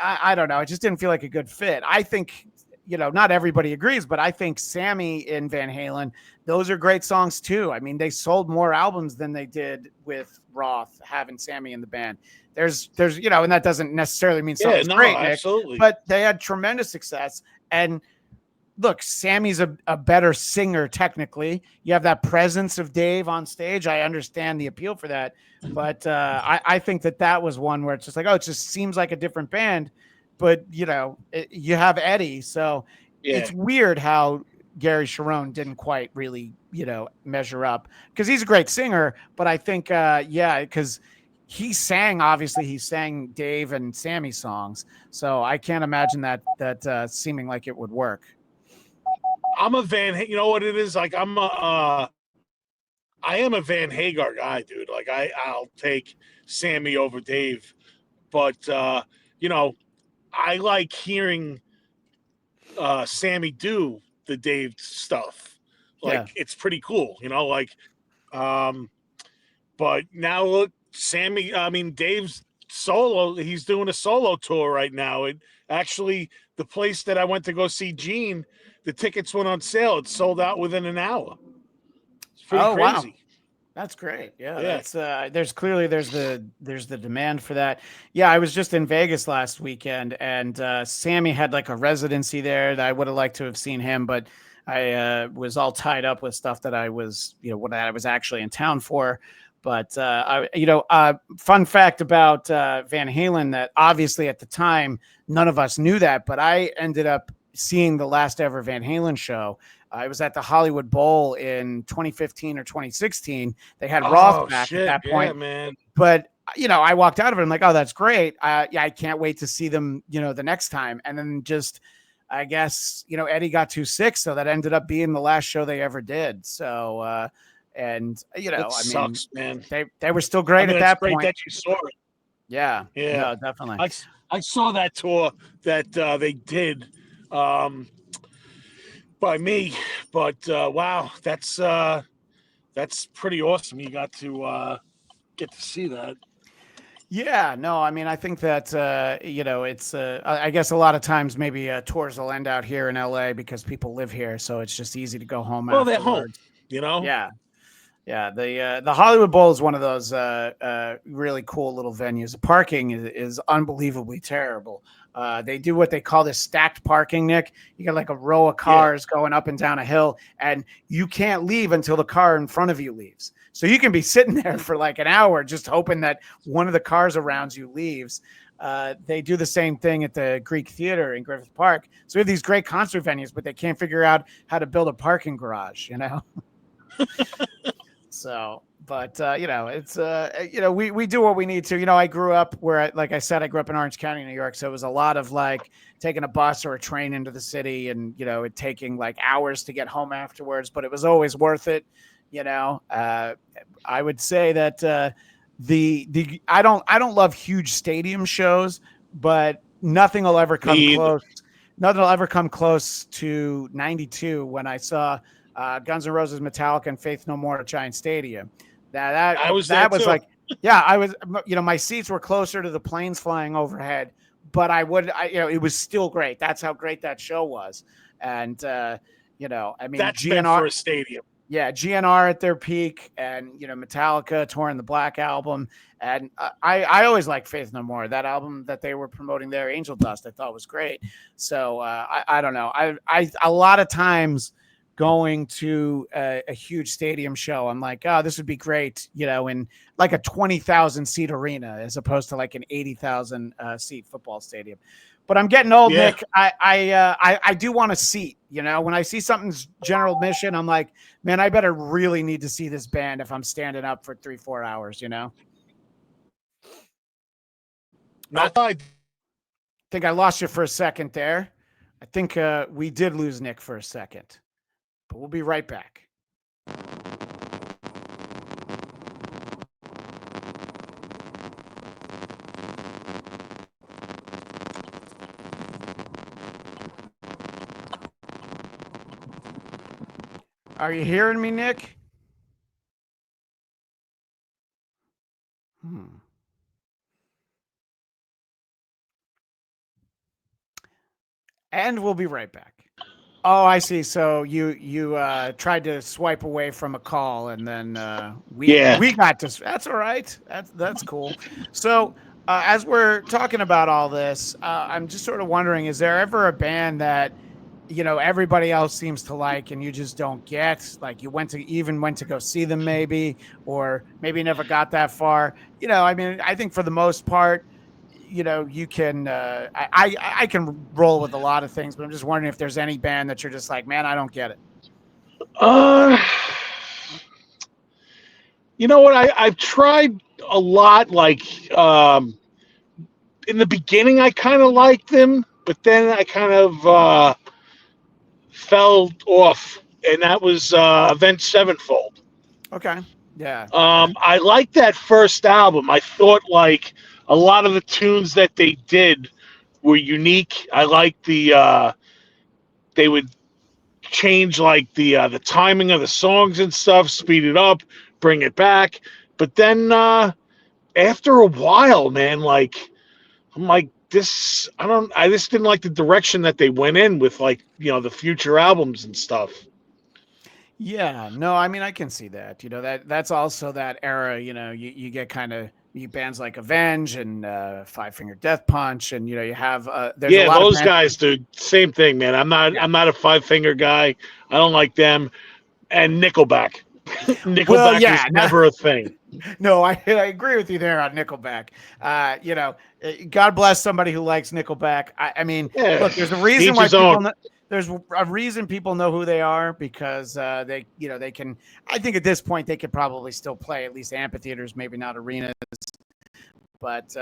Speaker 1: I don't know, it just didn't feel like a good fit. I think, not everybody agrees, but I think Sammy in Van Halen, those are great songs too. I mean, they sold more albums than they did with Roth having Sammy in the band. There's, and that doesn't necessarily mean something's great, Nick,
Speaker 2: absolutely.
Speaker 1: but they had tremendous success. And look, Sammy's a better singer technically. You have that presence of Dave on stage. I understand the appeal for that, but I think that was one where it's just like, oh, it just seems like a different band. But, you have Eddie. So It's weird how Gary Cherone didn't quite really, measure up because he's a great singer. But I think, because he sang Dave and Sammy songs. So I can't imagine that seeming like it would work.
Speaker 2: I'm a you know what it is? Like, I am a Van Hagar guy, dude. Like, I'll take Sammy over Dave. But, I like hearing Sammy do the Dave stuff. Like, it's pretty cool, but now look, Dave's solo, he's doing a solo tour right now. It actually, the place that I went to go see Gene, the tickets went on sale. It sold out within an hour. It's pretty crazy.
Speaker 1: Wow. That's great. Yeah. That's there's the demand for that. Yeah, I was just in Vegas last weekend, and Sammy had like a residency there that I would have liked to have seen him, but I was all tied up with stuff that I was, what I was actually in town for. But fun fact about Van Halen, that obviously at the time none of us knew that, but I ended up seeing the last ever Van Halen show. I was at the Hollywood Bowl in 2015 or 2016. They had Roth back at that point.
Speaker 2: Yeah, man.
Speaker 1: But, I walked out of it. I'm like, oh, that's great. I can't wait to see them, the next time. And then just, I guess, Eddie got too sick. So that ended up being the last show they ever did. So,
Speaker 2: sucks, man.
Speaker 1: They were still great at that point.
Speaker 2: That you saw it.
Speaker 1: Yeah.
Speaker 2: Yeah,
Speaker 1: no, definitely.
Speaker 2: I saw that tour that they did. By me, but wow, that's pretty awesome. You got to get to see that.
Speaker 1: Yeah, no, I mean, I think that it's I guess a lot of times maybe tours will end out here in LA because people live here, so it's just easy to go home.
Speaker 2: Well, they're home,
Speaker 1: Yeah. The Hollywood Bowl is one of those really cool little venues. The parking is unbelievably terrible. They do what they call this stacked parking, Nick. You got like a row of cars going up and down a hill, and you can't leave until the car in front of you leaves. So you can be sitting there for like an hour just hoping that one of the cars around you leaves. They do the same thing at the Greek Theater in Griffith Park. So we have these great concert venues, but they can't figure out how to build a parking garage, So, but it's we do what we need to. I grew up where, like I said, I grew up in Orange County, New York. So it was a lot of like taking a bus or a train into the city, and it taking like hours to get home afterwards. But it was always worth it. I would say that the I don't love huge stadium shows, but nothing will ever come close. Nothing will ever come close to '92 when I saw Guns N' Roses, Metallica, and Faith No More at Giant Stadium. That was like, yeah, I was. My seats were closer to the planes flying overhead, but it was still great. That's how great that show was. And I mean,
Speaker 2: that's
Speaker 1: GNR
Speaker 2: meant for a stadium.
Speaker 1: Yeah, GNR at their peak, and Metallica touring the Black Album, and I always liked Faith No More. That album that they were promoting there, Angel Dust, I thought was great. So I don't know. I a lot of times going to a huge stadium show, I'm like, oh, this would be great, in like a 20,000 seat arena as opposed to like an 80,000 seat football stadium. But I'm getting old, Nick. I do want a seat. When I see something's general admission, I'm like, man, I better really need to see this band if I'm standing up for 3-4 hours. I think I lost you for a second there. I think we did lose Nick for a second, but we'll be right back. Are you hearing me, Nick? And we'll be right back. Oh, I see. So you tried to swipe away from a call, and then we got to. That's all right. That's cool. So as we're talking about all this, I'm just sort of wondering: is there ever a band that everybody else seems to like, and you just don't get? Like you went to go see them, maybe, or maybe never got that far. I mean, I think for the most part, you can. I can roll with a lot of things, but I'm just wondering if there's any band that you're just like, man, I don't get it.
Speaker 2: You know what? I've tried a lot. Like in the beginning, I kind of liked them, but then I kind of fell off, and that was Avenged Sevenfold.
Speaker 1: Okay. Yeah.
Speaker 2: I liked that first album. I thought like a lot of the tunes that they did were unique. I liked they would change like the timing of the songs and stuff, speed it up, bring it back. But then after a while, man, like I'm like I just didn't like the direction that they went in with like, the future albums and stuff.
Speaker 1: Yeah, no, I mean, I can see that. That's also that era. You get kind of bands like Avenge and Five Finger Death Punch, and you have there's a lot
Speaker 2: those
Speaker 1: of
Speaker 2: guys do same thing, man. I'm not a Five Finger guy. I don't like them. And Nickelback. Nickelback is never a thing.
Speaker 1: No, I agree with you there on Nickelback. God bless somebody who likes Nickelback. I mean, look, there's a reason why people. There's a reason people know who they are, because they can. I think at this point they could probably still play at least amphitheaters, maybe not arenas. But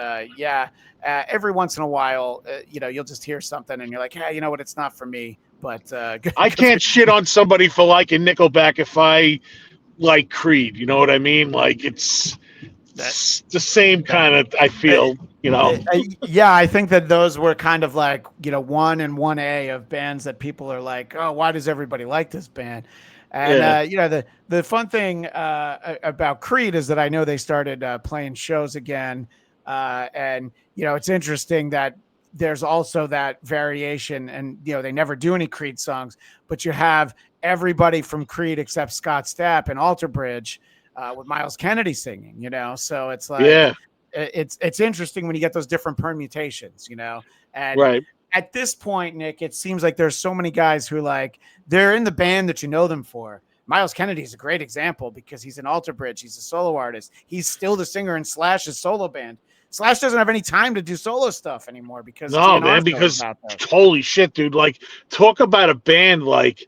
Speaker 1: every once in a while, you'll just hear something and you're like, hey, you know what? It's not for me. But
Speaker 2: I can't shit on somebody for liking Nickelback if I like Creed. You know what I mean? Like it's the same kind of. I feel.
Speaker 1: Yeah, I think that those were kind of like 1 and 1A of bands that people are like, oh, why does everybody like this band? And the fun thing about Creed is that I know they started playing shows again, and it's interesting that there's also that variation, and they never do any Creed songs, but you have everybody from Creed except Scott Stapp and Alter Bridge with Miles Kennedy singing. So it's like it's interesting when you get those different permutations, and
Speaker 2: right.
Speaker 1: At this point, Nick, it seems like there's so many guys who they're in the band that you know them for. Miles Kennedy is a great example because he's an Alter Bridge. He's a solo artist. He's still the singer in Slash's solo band. Slash doesn't have any time to do solo stuff anymore because
Speaker 2: holy shit, dude! Like, talk about a band like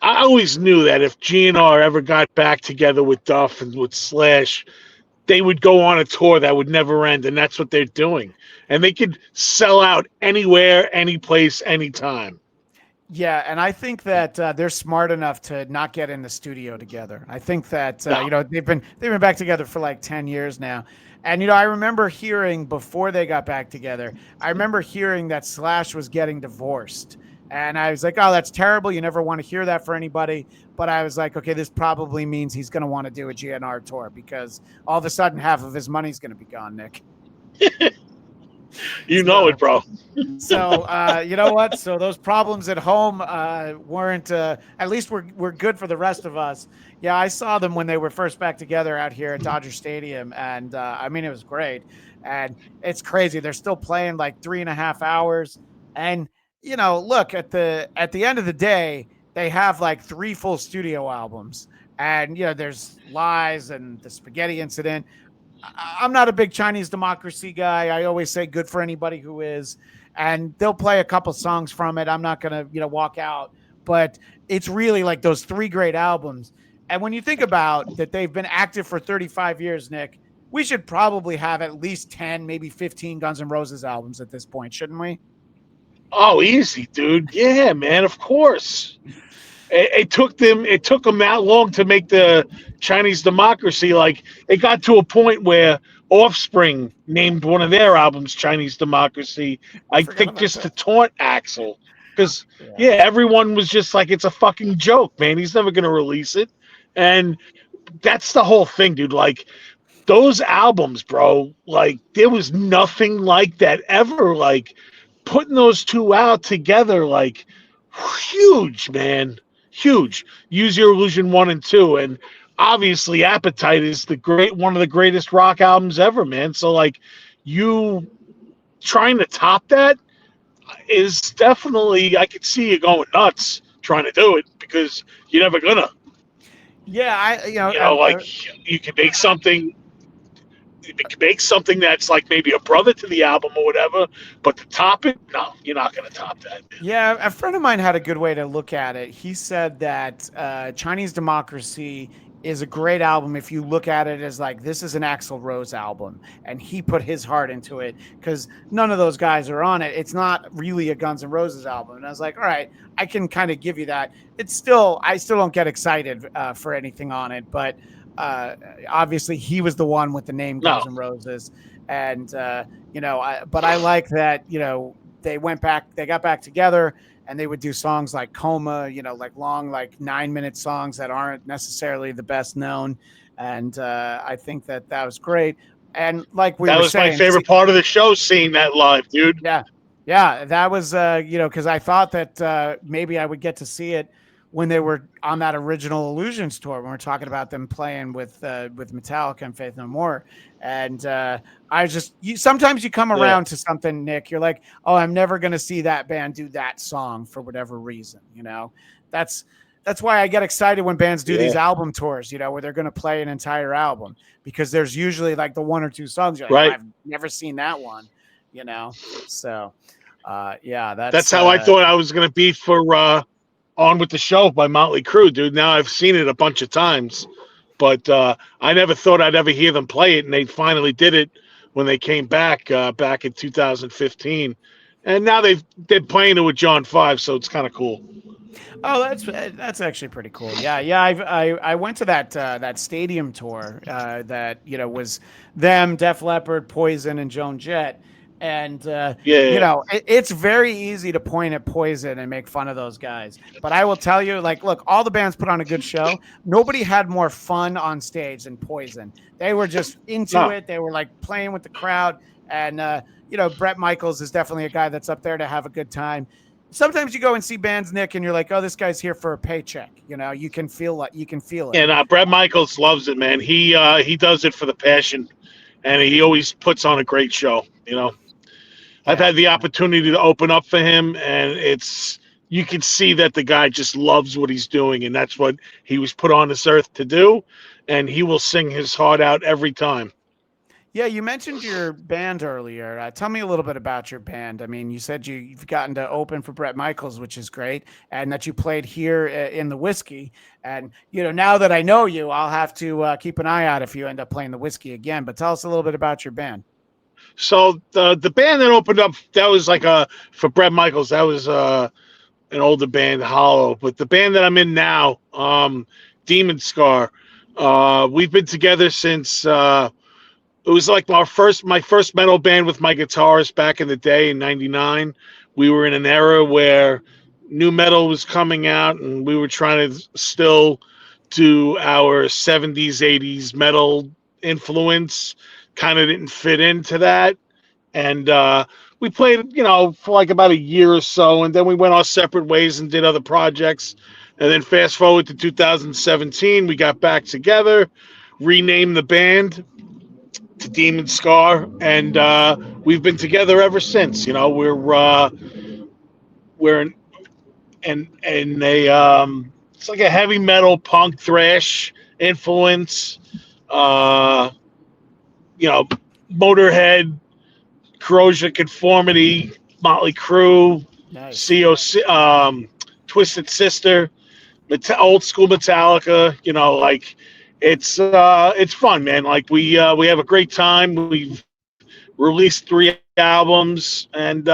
Speaker 2: I always knew that if GNR ever got back together with Duff and with Slash, they would go on a tour that would never end, and that's what they're doing. And they could sell out anywhere, any place, anytime.
Speaker 1: Yeah, and I think that they're smart enough to not get in the studio together. I think that
Speaker 2: No.
Speaker 1: they've been back together for like 10 years now. And I remember hearing before they got back together, I remember hearing that Slash was getting divorced. And I was like, "Oh, that's terrible. You never want to hear that for anybody." But I was like, "Okay, this probably means he's going to want to do a GNR tour because all of a sudden half of his money's going to be gone, Nick."
Speaker 2: You know it, bro.
Speaker 1: So you know what? So those problems at home weren't. At least we're good for the rest of us. Yeah, I saw them when they were first back together out here at Dodger Stadium, and I mean it was great. And it's crazy. They're still playing like 3.5 hours. And look at the end of the day, they have like 3 full studio albums. And there's Lies and the Spaghetti Incident. I'm not a big Chinese Democracy guy. I always say good for anybody who is, and they'll play a couple songs from it. I'm not going to, walk out, but it's really like those 3 great albums. And when you think about that, they've been active for 35 years, Nick, we should probably have at least 10, maybe 15 Guns N' Roses albums at this point, shouldn't we?
Speaker 2: Oh, easy, dude. Yeah, man, of course. It took them that long to make the Chinese Democracy. Like, it got to a point where Offspring named one of their albums Chinese Democracy. I think just to taunt Axl, because everyone was just like, it's a fucking joke, man. He's never gonna release it, and that's the whole thing, dude. Like, those albums, bro. Like, there was nothing like that ever. Like, putting those 2 out together, like, huge, man. Huge. Use Your Illusion 1 and 2, and obviously Appetite is one of the greatest rock albums ever, man. So like, you trying to top that is definitely, I could see you going nuts trying to do it, because you're never gonna.
Speaker 1: Yeah,
Speaker 2: You can make something. You can make something that's like maybe a brother to the album or whatever, but to top it, no, you're not going to top that.
Speaker 1: Yeah, a friend of mine had a good way to look at it. He said that Chinese Democracy is a great album if you look at it as like, this is an Axl Rose album, and he put his heart into it, because none of those guys are on it. It's not really a Guns N' Roses album. And I was like, all right, I can kind of give you that. I still don't get excited for anything on it, but obviously he was the one with the name Guns N' Roses. And, but I like that, they got back together, and they would do songs like Coma, like long, like 9-minute songs that aren't necessarily the best known. And I think that was great. And like we were saying,
Speaker 2: my favorite part of the show, seeing that live, dude.
Speaker 1: Yeah. Yeah. That was, because I thought that maybe I would get to see it when they were on that original Illusions tour, when we're talking about them playing with Metallica and Faith No More. And sometimes you come around to something, Nick, you're like, oh, I'm never going to see that band do that song for whatever reason. That's why I get excited when bands do these album tours, where they're going to play an entire album, because there's usually like the 1 or 2 songs. You're like, I've never seen that one, so that's
Speaker 2: how I thought I was going to be for, On With the Show by Motley Crue, dude. Now I've seen it a bunch of times, but I never thought I'd ever hear them play it, and they finally did it when they came back in 2015, and now they're playing it with John 5, so it's kind of cool.
Speaker 1: Oh, that's actually pretty cool. Yeah. I went to that stadium tour that was them, Def Leppard, Poison, and Joan Jett. And, it's very easy to point at Poison and make fun of those guys. But I will tell you, like, look, all the bands put on a good show. Nobody had more fun on stage than Poison. They were just into it. They were like playing with the crowd. And, Bret Michaels is definitely a guy that's up there to have a good time. Sometimes you go and see bands, Nick, and you're like, oh, this guy's here for a paycheck. You can feel it.
Speaker 2: And Bret Michaels loves it, man. He does it for the passion, and he always puts on a great show, I've had the opportunity to open up for him, and you can see that the guy just loves what he's doing, and that's what he was put on this earth to do, and he will sing his heart out every time.
Speaker 1: Yeah, you mentioned your band earlier. Tell me a little bit about your band. I mean, you said you've gotten to open for Bret Michaels, which is great, and that you played here in the Whiskey. And now that I know you, I'll have to keep an eye out if you end up playing the Whiskey again. But tell us a little bit about your band.
Speaker 2: So the band that opened up, that was like for Bret Michaels, that was an older band, Hollow. But the band that I'm in now, Demon Scar, we've been together since it was like my first metal band with my guitarist back in the day in '99. We were in an era where new metal was coming out, and we were trying to still do our '70s, '80s metal influence. Kind of didn't fit into that, and we played, for like about a year or so, and then we went our separate ways and did other projects. And then fast forward to 2017, we got back together, renamed the band to Demon Scar, and we've been together ever since. We're in a it's like a heavy metal punk thrash influence. Uh, Motorhead, Corrosion Conformity, Motley Crue,
Speaker 1: Nice.
Speaker 2: COC, Twisted Sister, old school Metallica. Like it's fun, man. Like we have a great time. We've released 3 albums, and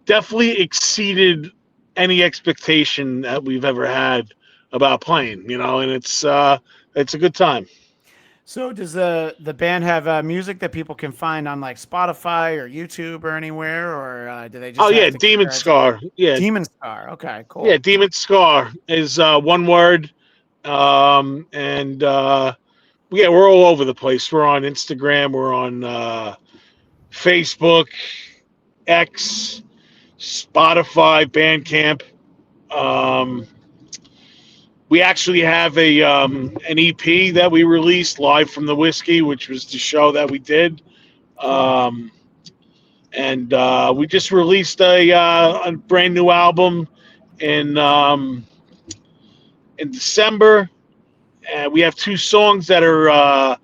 Speaker 2: definitely exceeded any expectation that we've ever had about playing. And it's a good time.
Speaker 1: So does the band have music that people can find on like Spotify or YouTube or anywhere, or do they just
Speaker 2: Oh
Speaker 1: have
Speaker 2: yeah,
Speaker 1: to keep
Speaker 2: Demon
Speaker 1: their eyes on
Speaker 2: Scar. Yeah,
Speaker 1: Demon Star? Okay,
Speaker 2: yeah,
Speaker 1: cool.
Speaker 2: Demon Scar is one word. And yeah, we're all over the place. We're on Instagram, we're on Facebook, X, Spotify, Bandcamp. Um, we actually have an EP that we released live from the Whiskey, which was the show that we did. Um, and we just released a brand new album in December. And we have 2 songs that are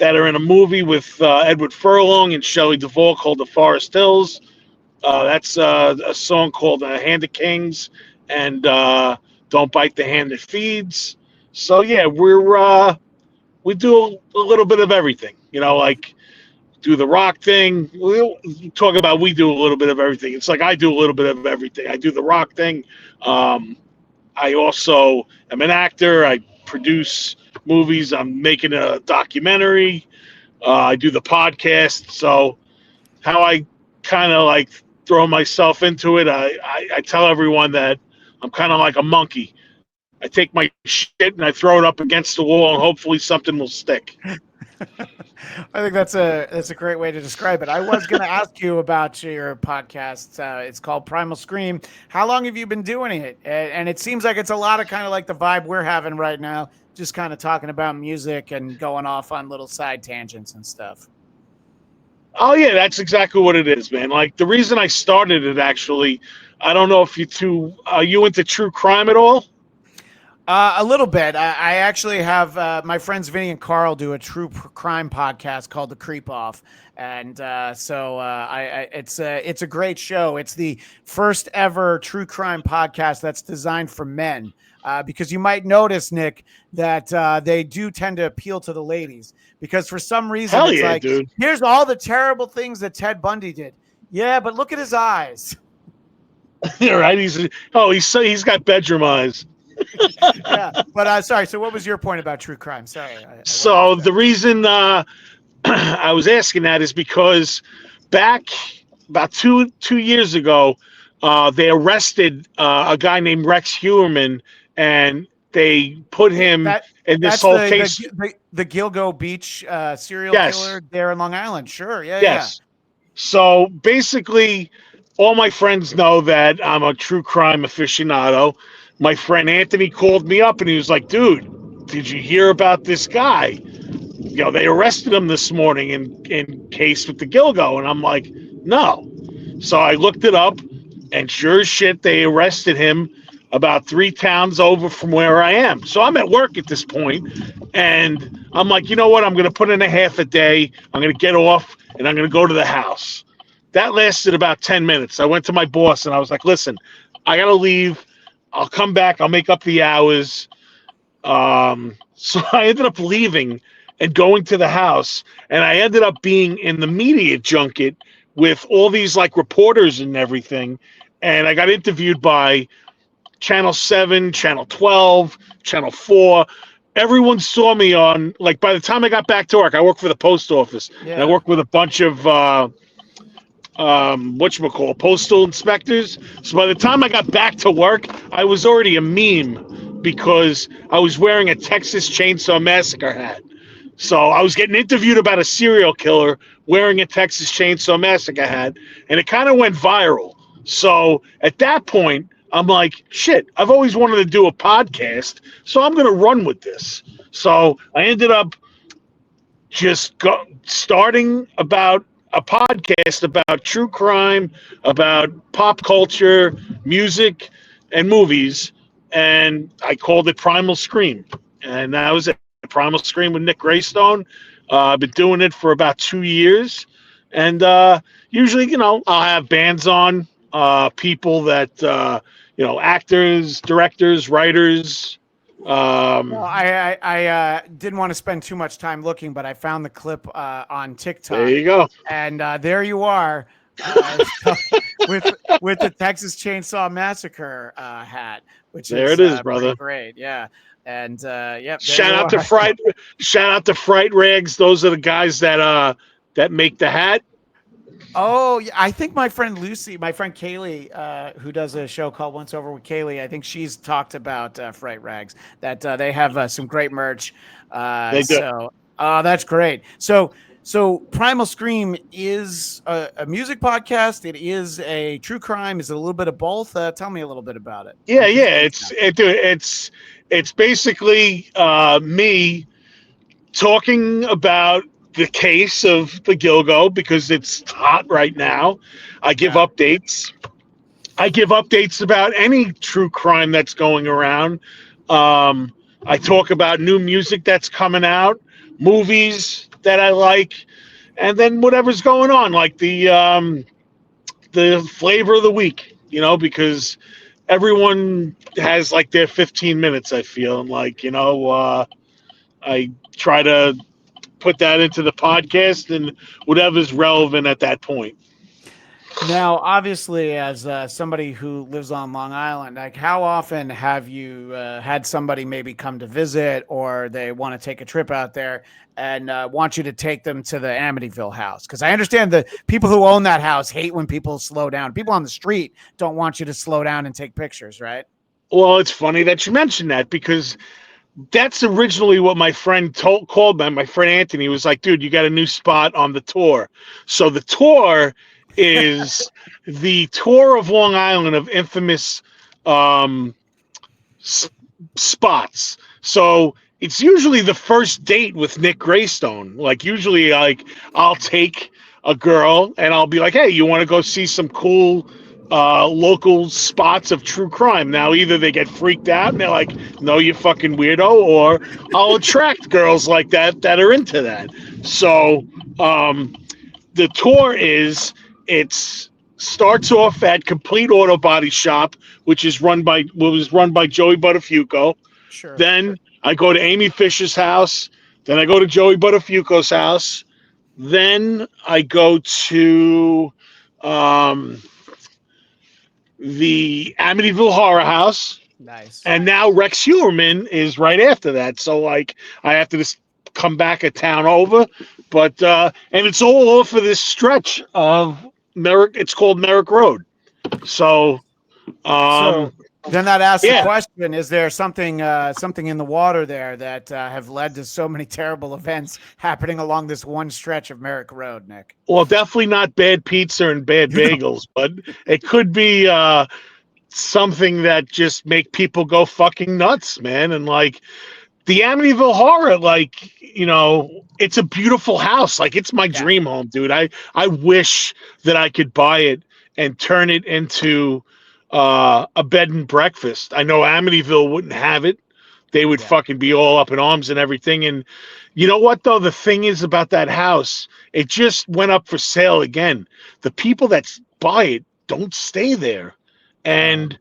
Speaker 2: in a movie with Edward Furlong and Shelley Duvall called The Forest Hills. That's a song called Hand of Kings and Don't Bite the Hand That Feeds. So yeah, we do a little bit of everything. Like do the rock thing. We'll talk about we do a little bit of everything. It's like I do a little bit of everything. I do the rock thing. I also am an actor. I produce movies. I'm making a documentary. I do the podcast. So how I kind of like throw myself into it, I tell everyone that I'm kind of like a monkey. I take my shit and I throw it up against the wall, and hopefully something will stick.
Speaker 1: I think that's a great way to describe it. I was going to ask you about your podcast. It's called Primal Scream. How long have you been doing it? And it seems like it's a lot of kind of like the vibe we're having right now, just kind of talking about music and going off on little side tangents and stuff.
Speaker 2: Oh yeah, that's exactly what it is, man. Like the reason I started it, actually, I don't know if are you into true crime at all?
Speaker 1: A little bit. I actually have my friends Vinny and Carl do a true crime podcast called The Creep Off, and it's a great show. It's the first ever true crime podcast that's designed for men. Because you might notice, Nick, that they do tend to appeal to the ladies. Because for some reason,
Speaker 2: Hell
Speaker 1: it's
Speaker 2: yeah,
Speaker 1: like,
Speaker 2: dude.
Speaker 1: here's all the terrible things that Ted Bundy did. Yeah, but look at his eyes.
Speaker 2: Right? He's got bedroom eyes.
Speaker 1: Yeah, but sorry. So, what was your point about true crime? Sorry.
Speaker 2: So the reason I was asking that is because back about two years ago, they arrested a guy named Rex Huerman, and they put him in this whole case.
Speaker 1: The Gilgo Beach serial killer there in Long Island. Sure. Yeah.
Speaker 2: Yes. So basically, all my friends know that I'm a true crime aficionado. My friend Anthony called me up and he was like, dude, did you hear about this guy? They arrested him this morning in case with the Gilgo. And I'm like, no. So I looked it up, and sure as shit, they arrested him about 3 towns over from where I am. So I'm at work at this point, and I'm like, you know what? I'm going to put in a half a day. I'm going to get off, and I'm going to go to the house. That lasted about 10 minutes. I went to my boss, and I was like, listen, I got to leave. I'll come back. I'll make up the hours. So I ended up leaving and going to the house, and I ended up being in the media junket with all these like reporters and everything. And I got interviewed by Channel 7, Channel 12, Channel 4. Everyone saw me on, like, by the time I got back to work, I work for the post office.
Speaker 1: Yeah.
Speaker 2: And I work with a bunch of whatchamacallit, postal inspectors. So by the time I got back to work, I was already a meme because I was wearing a Texas Chainsaw Massacre hat. So I was getting interviewed about a serial killer wearing a Texas Chainsaw Massacre hat, and it kind of went viral. So at that point, I'm like, shit, I've always wanted to do a podcast, so I'm going to run with this. So I ended up just starting about a podcast about true crime, about pop culture, music, and movies, and I called it Primal Scream. And that was it. Primal Scream with Nick Graystone. I've been doing it for about 2 years. And usually, you know, I'll have bands on, people that, you know, actors, directors, writers.
Speaker 1: Well, I didn't want to spend too much time looking, but I found the clip on TikTok.
Speaker 2: There you go.
Speaker 1: And there you are with the Texas Chainsaw Massacre hat, which
Speaker 2: there
Speaker 1: is
Speaker 2: it is, brother.
Speaker 1: Great, yeah. And yep.
Speaker 2: Shout out to Fright Rags. Those are the guys that make the hat.
Speaker 1: Oh, yeah. I think my friend Lucy, my friend Kaylee, who does a show called Once Over with Kaylee, I think she's talked about Fright Rags, that they have some great merch.
Speaker 2: They do.
Speaker 1: So that's great. So Primal Scream is a music podcast. It is a true crime. Is it a little bit of both? Tell me a little bit about it.
Speaker 2: Yeah. It's basically me talking about the case of the Gilgo because it's hot right now. I give updates. I give updates about any true crime that's going around. I talk about new music that's coming out, movies that I like, and then whatever's going on, like the flavor of the week, you know, because everyone has like their 15 minutes, I feel. And like, you know, I try to put that into the podcast and whatever's relevant at that point.
Speaker 1: Now, obviously, as somebody who lives on Long Island, like how often have you had somebody maybe come to visit, or they want to take a trip out there and want you to take them to the Amityville house? Because I understand the people who own that house hate when people slow down. People on the street don't want you to slow down and take pictures, right?
Speaker 2: Well, it's funny that you mentioned that because that's originally what my friend called me. My friend Anthony was like, dude, you got a new spot on the tour. So the tour is the tour of Long Island of infamous spots. So it's usually the first date with Nick Graystone. Like usually like I'll take a girl and I'll be like, hey, you want to go see some cool local spots of true crime? Now either they get freaked out and they're like, no, you fucking weirdo, or I'll attract girls like that are into that. So the tour starts off at Complete Auto Body Shop, which was run by Joey Buttafuoco.
Speaker 1: Sure.
Speaker 2: Then I go to Amy Fisher's house. Then I go to Joey Buttafuoco's house. Then I go to the Amityville Horror House.
Speaker 1: Nice.
Speaker 2: And now Rex Huerman is right after that. So like I have to just come back a town over. But and it's all off of this stretch of Merrick. It's called Merrick Road. So
Speaker 1: then that asks the question: is there something in the water there that have led to so many terrible events happening along this one stretch of Merrick Road, Nick?
Speaker 2: Well, definitely not bad pizza and bad bagels, but it could be something that just make people go fucking nuts, man. And like the Amityville Horror, like, you know, it's a beautiful house. Like it's my dream home, dude. I wish that I could buy it and turn it into a bed and breakfast. I know Amityville wouldn't have it. They would
Speaker 1: Yeah.
Speaker 2: fucking be all up in arms and everything. And you know what, though? The thing is about that house, it just went up for sale again. The people that buy it don't stay there. And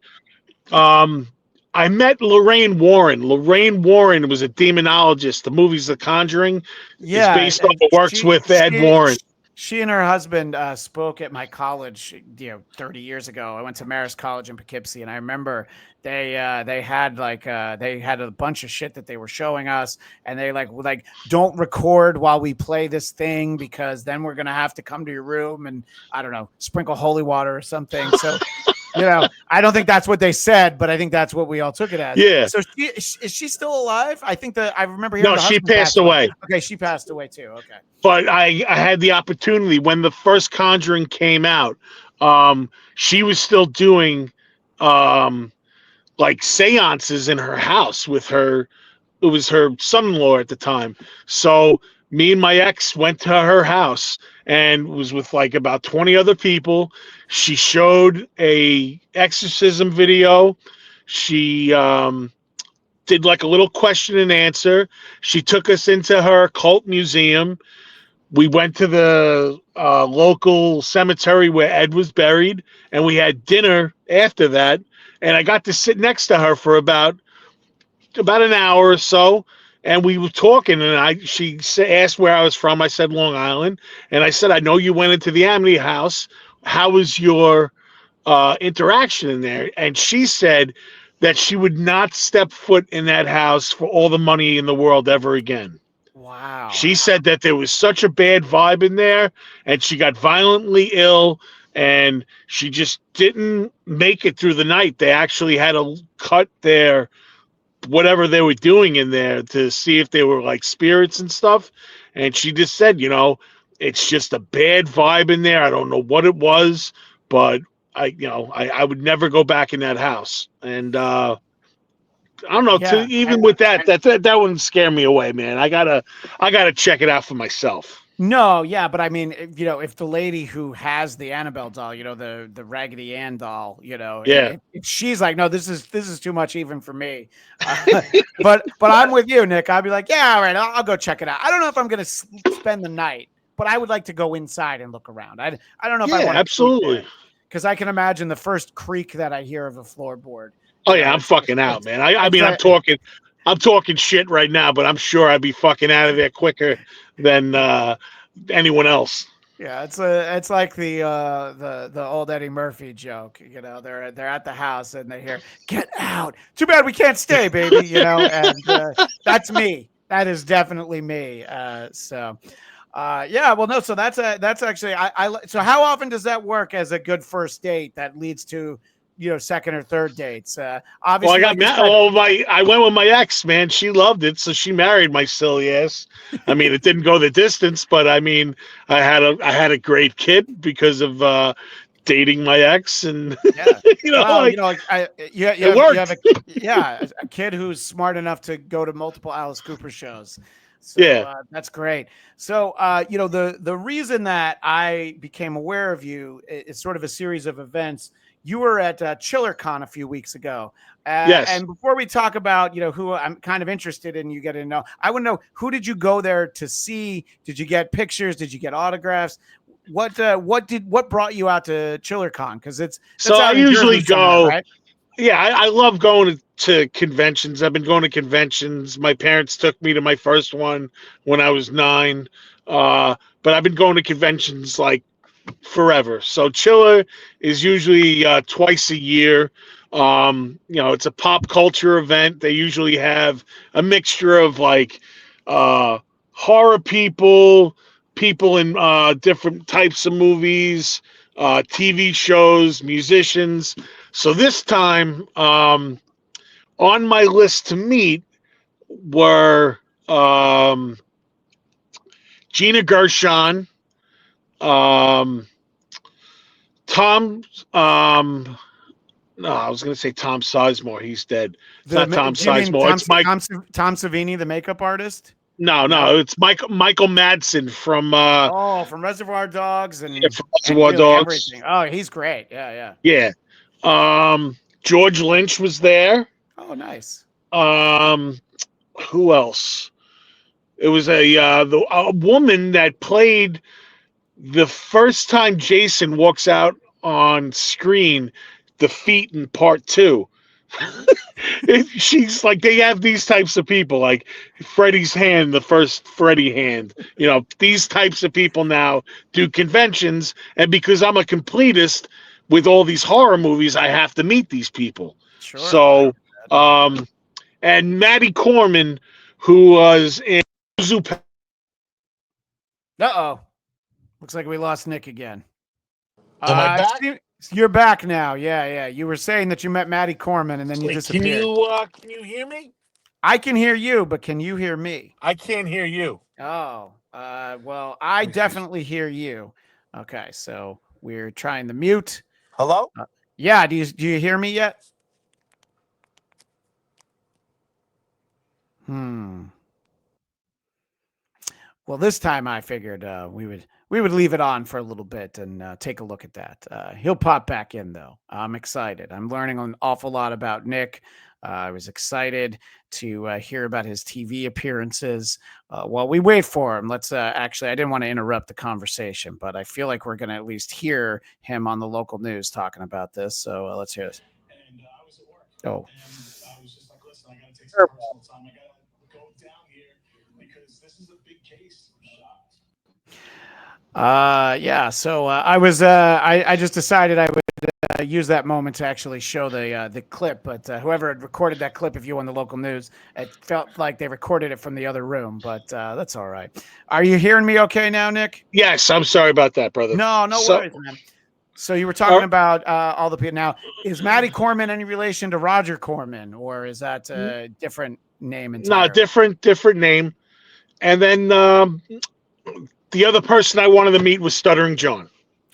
Speaker 2: I met Lorraine Warren. Lorraine Warren was a demonologist. The movie's The Conjuring is
Speaker 1: Yeah,
Speaker 2: based off of works with Ed Warren.
Speaker 1: she and her husband spoke at my college, 30 years ago. I went to Marist College in Poughkeepsie, and I remember they had they had a bunch of shit that they were showing us, and they like don't record while we play this thing because then we're gonna have to come to your room and I don't know, sprinkle holy water or something. So. I don't think that's what they said, but I think that's what we all took it as.
Speaker 2: Yeah.
Speaker 1: So is she still alive? I think I remember hearing.
Speaker 2: No, she passed away.
Speaker 1: Okay, she passed away too. Okay.
Speaker 2: But I had the opportunity when the first Conjuring came out. She was still doing like seances in her house with her. It was her son-in-law at the time. So me and my ex went to her house and was with like about 20 other people. She showed a exorcism video. She did like a little question and answer. She took us into her occult museum. We went to the local cemetery where Ed was buried, and we had dinner after that. And I got to sit next to her for about an hour or so, and we were talking, and she asked where I was from. I said Long Island, and I said, I know you went into the Amity house. How was your interaction in there? And she said that she would not step foot in that house for all the money in the world ever again.
Speaker 1: Wow.
Speaker 2: She said that there was such a bad vibe in there, and she got violently ill, and she just didn't make it through the night. They actually had to cut their whatever they were doing in there to see if they were like spirits and stuff. And she just said, it's just a bad vibe in there. I don't know what it was, but I would never go back in that house. And I don't know.
Speaker 1: Yeah,
Speaker 2: With that wouldn't scare me away, man. I gotta check it out for myself.
Speaker 1: No, yeah, but I mean, if the lady who has the Annabelle doll, the Raggedy Ann doll,
Speaker 2: Yeah.
Speaker 1: if she's like, no, this is too much even for me. But I'm with you, Nick. I'd be like, yeah, all right, I'll go check it out. I don't know if I'm gonna spend the night, but I would like to go inside and look around. I don't know if I want to.
Speaker 2: Absolutely.
Speaker 1: Because I can imagine the first creak that I hear of a floorboard.
Speaker 2: Oh yeah, I'm fucking out, man. I'm talking shit right now, but I'm sure I'd be fucking out of there quicker than anyone else.
Speaker 1: Yeah, it's like the old Eddie Murphy joke. They're at the house and they hear "Get out." Too bad we can't stay, baby. And that's me. That is definitely me. Yeah. Well, no. So that's actually So how often does that work as a good first date that leads to second or third dates? Obviously,
Speaker 2: well, I went with my ex, man. She loved it, so she married my silly ass. I mean, it didn't go the distance, but I mean, I had a great kid because of dating my ex, and
Speaker 1: you have a kid who's smart enough to go to multiple Alice Cooper shows. So, that's great. So, the reason that I became aware of you is sort of a series of events. You were at ChillerCon a few weeks ago.
Speaker 2: Yes.
Speaker 1: And before we talk about, who I'm kind of interested in, you get to know, I would know, who did you go there to see? Did you get pictures? Did you get autographs? What brought you out to ChillerCon? Because
Speaker 2: I usually go.
Speaker 1: Right?
Speaker 2: Yeah, I love going to conventions. I've been going to conventions. My parents took me to my first one when I was 9. But I've been going to conventions like forever. So Chiller is usually twice a year. It's a pop culture event. They usually have a mixture of like horror people in different types of movies, TV shows, musicians. So this time on my list to meet were Gina Gershon, Tom, no, I was going to say Tom Sizemore. He's dead. It's not Tom Sizemore. It's
Speaker 1: Tom Savini, the makeup artist.
Speaker 2: No, it's Michael Madsen from
Speaker 1: from Reservoir Dogs and
Speaker 2: Reservoir Dogs.
Speaker 1: Everything. Oh, he's great. Yeah.
Speaker 2: Yeah. George Lynch was there.
Speaker 1: Oh, nice.
Speaker 2: Who else? It was a woman that played the first time Jason walks out on screen, the feet in part two. She's like, they have these types of people, like Freddy's hand, the first Freddy hand. These types of people now do conventions, and because I'm a completist with all these horror movies, I have to meet these people.
Speaker 1: Sure.
Speaker 2: So, and Maddie Corman, who was in Zoo.
Speaker 1: Uh-oh. Looks like we lost Nick again.
Speaker 2: Am I back?
Speaker 1: You're back now. Yeah. You were saying that you met Maddie Corman and then you disappeared.
Speaker 2: Can you hear me?
Speaker 1: I can hear you, but can you hear me?
Speaker 2: I can't hear you.
Speaker 1: Oh, well, I definitely hear you. Okay, so we're trying the mute.
Speaker 2: Hello?
Speaker 1: Yeah, do you hear me yet? Well, this time I figured we would leave it on for a little bit and take a look at that. He'll pop back in though. I'm excited. I'm learning an awful lot about Nick. I was excited to hear about his TV appearances. While we wait for him, let's actually, I didn't want to interrupt the conversation, but I feel like we're going to at least hear him on the local news talking about this. So let's hear this.
Speaker 3: And I was at work.
Speaker 1: Oh.
Speaker 3: And I was just like, listen, I got to take some personal time. I got to go down here because this is a big case. I'm shocked.
Speaker 1: Yeah. So I just decided I would use that moment to actually show the clip, but whoever had recorded that clip, if you on the local news, it felt like they recorded it from the other room, but that's all right. Are you hearing me okay now, Nick?
Speaker 2: Yes, I'm sorry about that, brother.
Speaker 1: No worries, man. So you were talking about all the people. Now, is Maddie Corman any relation to Roger Corman, or is that a different name entirely?
Speaker 2: No, different name. And then the other person I wanted to meet was Stuttering John.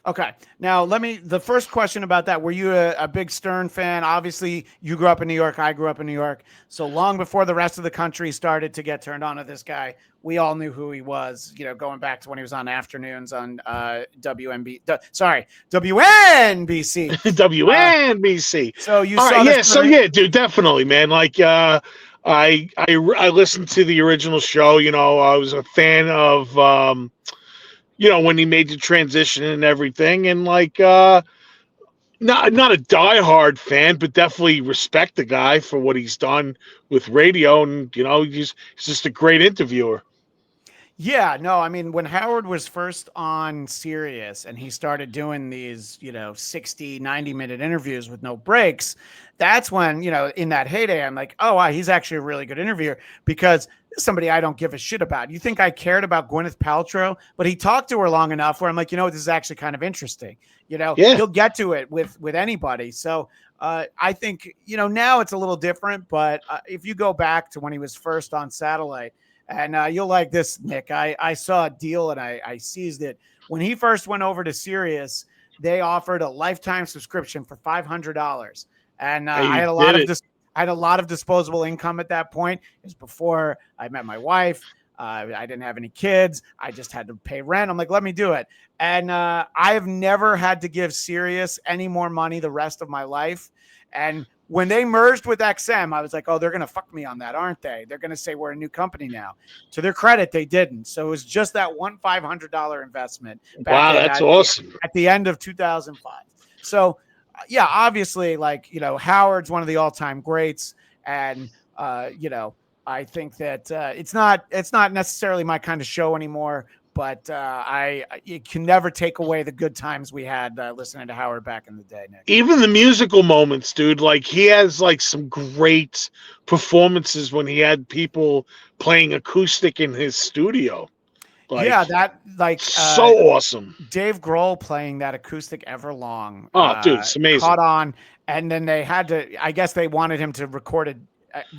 Speaker 1: Okay. Now, the first question about that, were you a big Stern fan? Obviously, you grew up in New York. I grew up in New York. So long before the rest of the country started to get turned on to this guy, we all knew who he was, going back to when he was on afternoons on WNBC.
Speaker 2: WNBC.
Speaker 1: So you saw this.
Speaker 2: Yeah, dude, definitely, man. Like, I listened to the original show. I was a fan of, when he made the transition and everything, and like, not a diehard fan, but definitely respect the guy for what he's done with radio, and he's just a great interviewer.
Speaker 1: Yeah, no, I mean, when Howard was first on Sirius and he started doing these, 60, 90-minute interviews with no breaks, that's when, in that heyday, I'm like, oh, wow, he's actually a really good interviewer because this is somebody I don't give a shit about. You think I cared about Gwyneth Paltrow, but he talked to her long enough where I'm like, this is actually kind of interesting. He'll get to it with anybody. So I think, now it's a little different, but if you go back to when he was first on satellite, and you'll like this, Nick. I saw a deal and I seized it. When he first went over to Sirius, they offered a lifetime subscription for $500. And I had a lot of disposable income at that point. It was before I met my wife. I didn't have any kids. I just had to pay rent. I'm like, let me do it. And I have never had to give Sirius any more money the rest of my life. And when they merged with XM, I was like, oh, they're going to fuck me on that, aren't they? They're going to say we're a new company now. To their credit, they didn't. So it was just that one $500 investment.
Speaker 2: Wow, that's awesome.
Speaker 1: At the end of 2005. So, yeah, obviously, like, Howard's one of the all-time greats. And, I think that it's not necessarily my kind of show anymore. But you can never take away the good times we had listening to Howard back in the day, Nick.
Speaker 2: Even the musical moments, dude. Like, he has like some great performances when he had people playing acoustic in his studio.
Speaker 1: Like, yeah, that
Speaker 2: so awesome.
Speaker 1: Dave Grohl playing that acoustic Everlong.
Speaker 2: Oh, dude, it's amazing.
Speaker 1: Caught on, and then they had to. I guess they wanted him to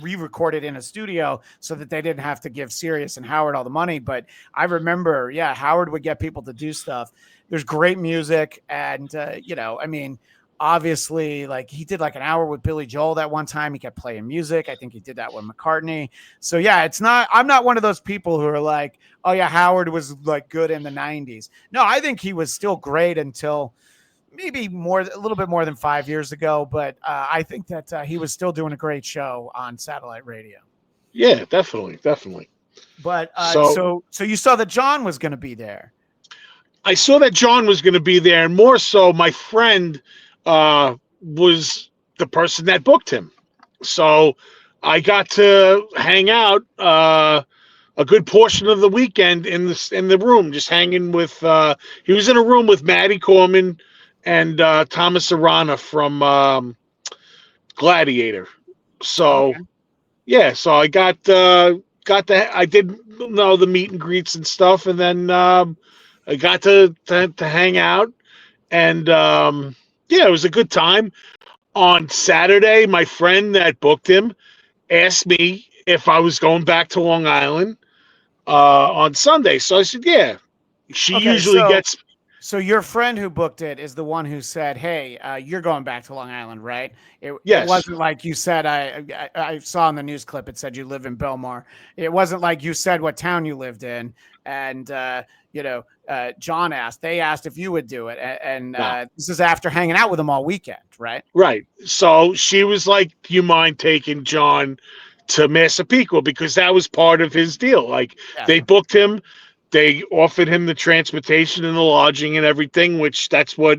Speaker 1: re-record it in a studio so that they didn't have to give Sirius and Howard all the money. But I remember, yeah, Howard would get people to do stuff. There's great music. And, I mean, obviously, like, he did like an hour with Billy Joel that one time. He kept playing music. I think he did that with McCartney. So yeah, I'm not one of those people who are like, oh yeah, Howard was like good in the 90s. No, I think he was still great until maybe a little bit more than 5 years ago, but I think that he was still doing a great show on satellite radio.
Speaker 2: Yeah, definitely.
Speaker 1: But
Speaker 2: So
Speaker 1: so you saw that John was going to be there.
Speaker 2: I saw that John was going to be there, and more so, my friend was the person that booked him. So I got to hang out a good portion of the weekend in the room, just hanging with. He was in a room with Maddie Corman and Thomas Arana from Gladiator. So
Speaker 1: Okay.
Speaker 2: yeah, so I I did know the meet and greets and stuff, and then I got to hang out, and yeah, it was a good time. On Saturday, my friend that booked him asked me if I was going back to Long Island on Sunday. So I said, yeah. She
Speaker 1: Okay,
Speaker 2: usually gets.
Speaker 1: So your friend who booked it is the one who said, "Hey, you're going back to Long Island, right?" It
Speaker 2: Yes.
Speaker 1: wasn't like you said. I saw in the news clip it said you live in Belmar. It wasn't like you said what town you lived in, and John asked. They asked if you would do it, and
Speaker 2: No.
Speaker 1: this is after hanging out with them all weekend, right?
Speaker 2: Right. So she was like, do you mind taking John to Massapequa? Because that was part of his deal. Like,
Speaker 1: Yeah.
Speaker 2: they booked him. They offered him the transportation and the lodging and everything, which that's what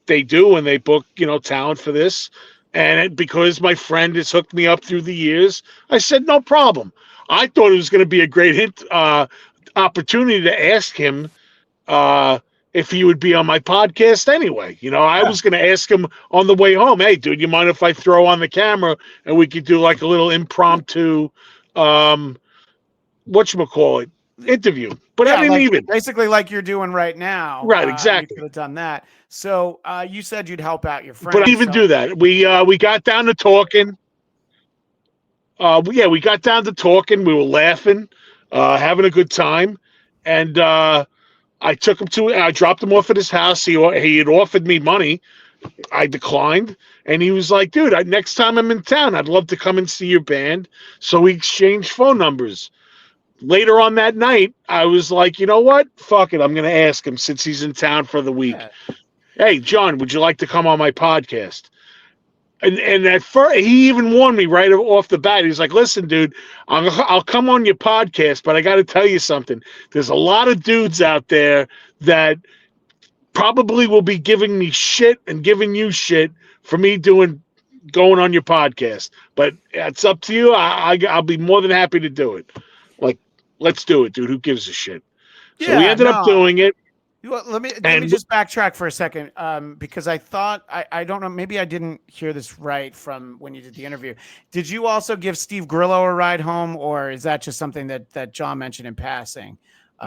Speaker 2: they do when they book, talent for this. And because my friend has hooked me up through the years, I said, no problem. I thought it was going to be a great opportunity to ask him if he would be on my podcast anyway. I was going to ask him on the way home, hey, dude, you mind if I throw on the camera and we could do like a little impromptu, whatchamacallit, interview. But I didn't even.
Speaker 1: Basically like you're doing right now.
Speaker 2: Right, exactly.
Speaker 1: You could have done that. So you said you'd help out your friend.
Speaker 2: But I didn't even do that. We got down to talking. We got down to talking. We were laughing, having a good time. And I took him I dropped him off at his house. He had offered me money. I declined. And he was like, dude, next time I'm in town, I'd love to come and see your band. So we exchanged phone numbers. Later on that night, I was like, you know what? Fuck it. I'm going to ask him since he's in town for the week.
Speaker 1: Yeah.
Speaker 2: Hey, John, would you like to come on my podcast? And at first, he even warned me right off the bat. He's like, listen, dude, I'll come on your podcast, but I got to tell you something. There's a lot of dudes out there that probably will be giving me shit and giving you shit for me going on your podcast. But it's up to you. I'll be more than happy to do it. Like, let's do it, dude. Who gives a shit? So we ended up doing it.
Speaker 1: Let me just backtrack for a second, because I thought I don't know, maybe I didn't hear this right from when you did the interview. Did you also give Steve Grillo a ride home, or is that just something that John mentioned in passing?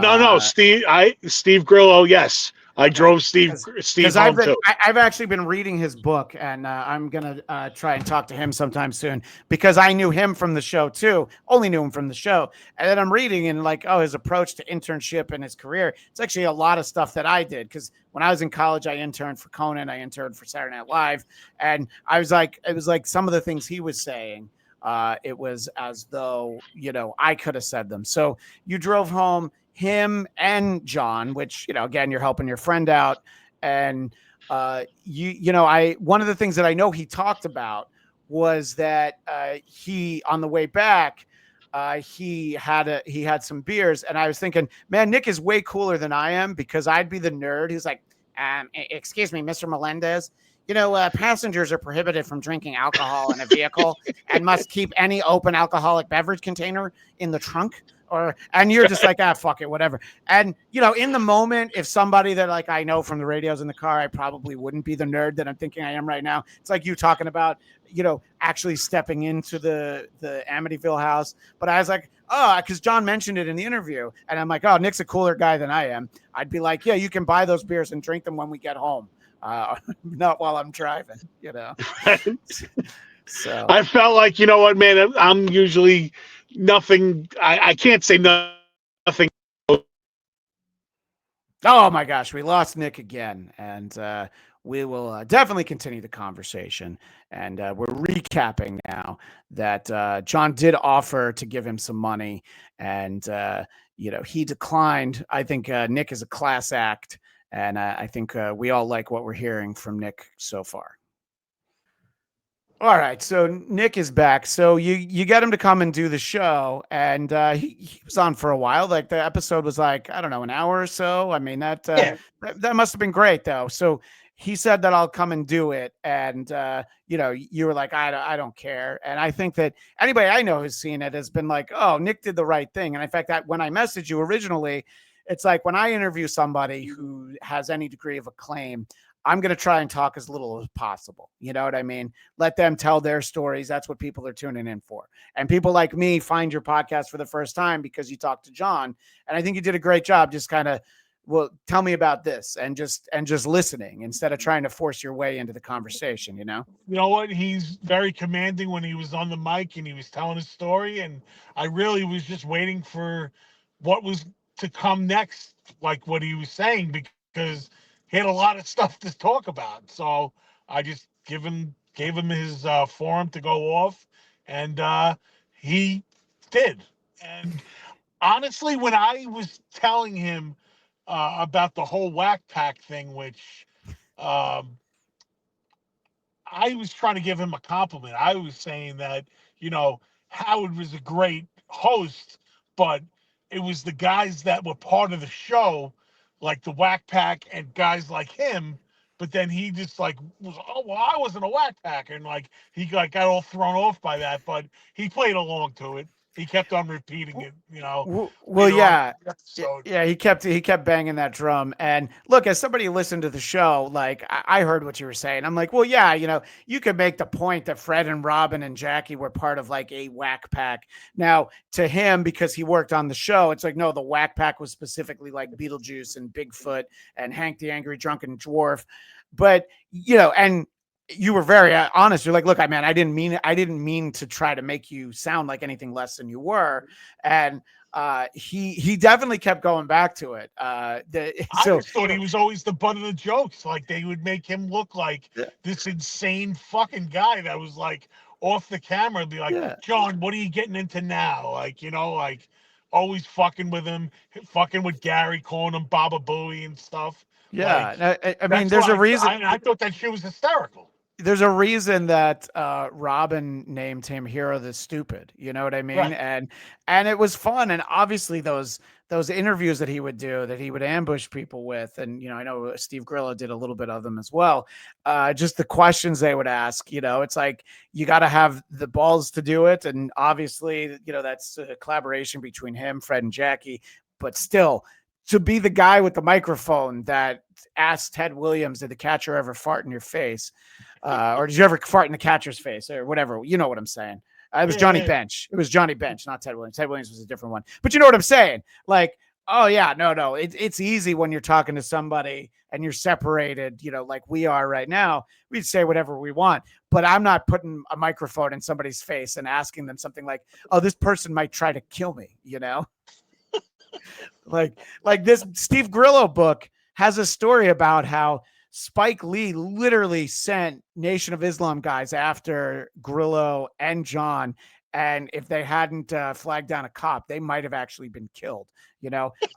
Speaker 2: No, Steve Grillo, yes. I drove Steve home too.
Speaker 1: I've actually been reading his book, and I'm gonna try and talk to him sometime soon, because I knew him from the show too. Only knew him from the show, and then I'm reading and like, his approach to internship and his career. It's actually a lot of stuff that I did, because when I was in college, I interned for Conan, I interned for Saturday Night Live, and it was like some of the things he was saying. It was as though I could have said them. So you drove home. Him and John, which, again, you're helping your friend out. And, one of the things that I know he talked about was that he, on the way back, he had some beers. And I was thinking, man, Nick is way cooler than I am, because I'd be the nerd who's like, excuse me, Mr. Melendez. Passengers are prohibited from drinking alcohol in a vehicle and must keep any open alcoholic beverage container in the trunk. And you're just like, fuck it, whatever. And, in the moment, if somebody that like I know from the radios in the car, I probably wouldn't be the nerd that I'm thinking I am right now. It's like you talking about, actually stepping into the Amityville house. But I was like, because John mentioned it in the interview. And I'm like, Nick's a cooler guy than I am. I'd be like, yeah, you can buy those beers and drink them when we get home. Not while I'm driving, So
Speaker 2: I felt like, you know what, man, I'm usually nothing. I can't say nothing.
Speaker 1: Oh my gosh, we lost Nick again, and we will definitely continue the conversation. And we're recapping now that John did offer to give him some money, and he declined. I think Nick is a class act, And I think we all like what we're hearing from Nick so far. All right, so Nick is back. So you get him to come and do the show, and he was on for a while. Like the episode was like, I don't know, an hour or so. I mean that must have been great though. So he said that I'll come and do it, and you were like, I don't care. And I think that anybody I know who's seen it has been like, oh, Nick did the right thing. And in fact, that when I messaged you originally, it's like when I interview somebody who has any degree of acclaim, I'm going to try and talk as little as possible. You know what I mean? Let them tell their stories. That's what people are tuning in for. And people like me find your podcast for the first time because you talked to John. And I think you did a great job just kind of, well, tell me about this and just listening instead of trying to force your way into the conversation,
Speaker 4: You know what? He's very commanding when he was on the mic and he was telling his story. And I really was just waiting for what was to come next, like what he was saying, because he had a lot of stuff to talk about. So I just gave him his forum to go off, and he did. And honestly, when I was telling him about the whole whack pack thing, which um, I was trying to give him a compliment. I was saying that, Howard was a great host, but it was the guys that were part of the show, like the Whack Pack and guys like him. But then he just like was, oh, well, I wasn't a Whack Packer. And like, he got all thrown off by that, but he played along to it. He kept on repeating it,
Speaker 1: Well, yeah. Yeah, he kept banging that drum. And look, as somebody who listened to the show, like I heard what you were saying. I'm like, well, yeah, you could make the point that Fred and Robin and Jackie were part of like a whack pack. Now, to him, because he worked on the show, it's like, no, the whack pack was specifically like Beetlejuice and Bigfoot and Hank the Angry Drunken Dwarf. But, and you were very honest. You're like, look, I didn't mean to try to make you sound like anything less than you were. And he definitely kept going back to it. I
Speaker 4: just thought he was always the butt of the jokes. Like they would make him look like this insane fucking guy that was like off the camera and be like, John, what are you getting into now? Like, like always fucking with him, fucking with Gary, calling him Baba Booey and stuff.
Speaker 1: Yeah. I mean, there's a reason.
Speaker 4: I thought that shit was hysterical.
Speaker 1: There's a reason that Robin named him Hero the Stupid. You know what I mean? Right. And it was fun. And obviously those interviews that he would do, that he would ambush people with, and I know Steve Grillo did a little bit of them as well. Just the questions they would ask. It's like you got to have the balls to do it. And obviously, that's a collaboration between him, Fred, and Jackie. But still, to be the guy with the microphone that asked Ted Williams, did the catcher ever fart in your face? Or did you ever fart in the catcher's face or whatever? You know what I'm saying? It was Johnny Bench. It was Johnny Bench, not Ted Williams. Ted Williams was a different one. But you know what I'm saying? Like, oh, yeah, no. It's easy when you're talking to somebody and you're separated, like we are right now. We'd say whatever we want. But I'm not putting a microphone in somebody's face and asking them something like, oh, this person might try to kill me, like this Steve Grillo book has a story about how Spike Lee literally sent Nation of Islam guys after Grillo and John. And if they hadn't flagged down a cop, they might have actually been killed.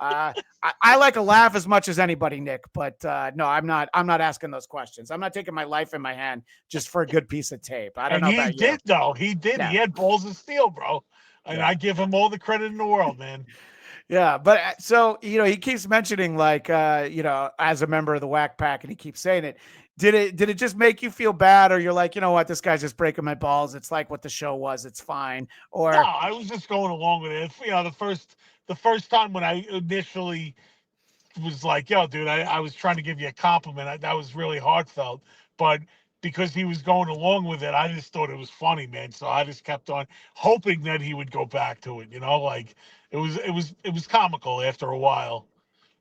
Speaker 1: I like a laugh as much as anybody, Nick, but no, I'm not asking those questions. I'm not taking my life in my hand just for a good piece of tape. I don't know about you.
Speaker 4: He did, though. He did. Yeah. He had balls of steel, bro. And I give him all the credit in the world, man.
Speaker 1: Yeah, but so he keeps mentioning like as a member of the Whack Pack, and he keeps saying it. Did it just make you feel bad, or you're like, you know what, this guy's just breaking my balls? It's like what the show was. It's fine. Or
Speaker 4: no, I was just going along with it. The first time when I initially was like, yo, dude, I was trying to give you a compliment. That was really heartfelt, but because he was going along with it, I just thought it was funny, man. So I just kept on hoping that he would go back to it. Like. It was comical after a while.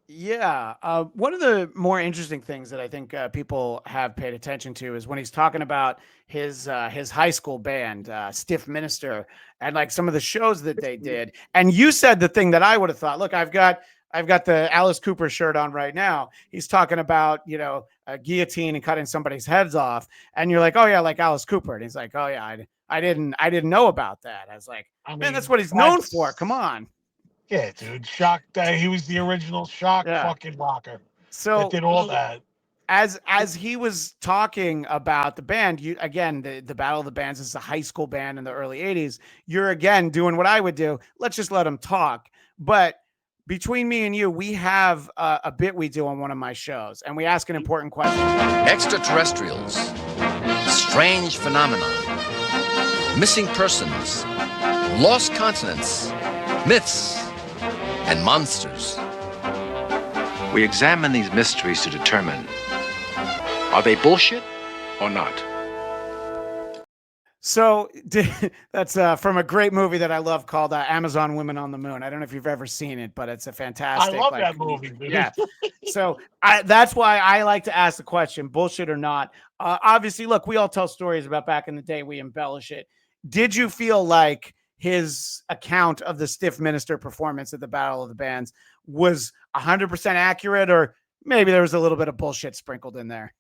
Speaker 1: Yeah. One of the more interesting things that I think people have paid attention to is when he's talking about his high school band, Stiff Minister, and like some of the shows that they did. And you said the thing that I would have thought, look, I've got the Alice Cooper shirt on right now. He's talking about, a guillotine and cutting somebody's heads off. And you're like, oh yeah, like Alice Cooper. And he's like, oh yeah, I didn't know about that. I was like, man, that's what he's known for. Come on.
Speaker 4: Yeah, dude. Shock. He was the original Shock fucking rocker.
Speaker 1: So
Speaker 4: did all that.
Speaker 1: as he was talking about the band, you again, the Battle of the Bands is a high school band in the early 80s. You're again doing what I would do. Let's just let him talk. But between me and you, we have a bit we do on one of my shows, and we ask an important question.
Speaker 5: Extraterrestrials, strange phenomena, missing persons, lost continents, myths, and monsters.
Speaker 6: We examine these mysteries to determine, are they bullshit or not?
Speaker 1: So that's from a great movie that I love called Amazon Women on the Moon. I don't know if you've ever seen it, but it's a fantastic.
Speaker 4: I love that movie, dude.
Speaker 1: Yeah. So that's why I like to ask the question, bullshit or not. Obviously, look, we all tell stories about back in the day. We embellish it. Did you feel like his account of the Stiff Minister performance at the Battle of the Bands was 100% accurate, or maybe there was a little bit of bullshit sprinkled in there?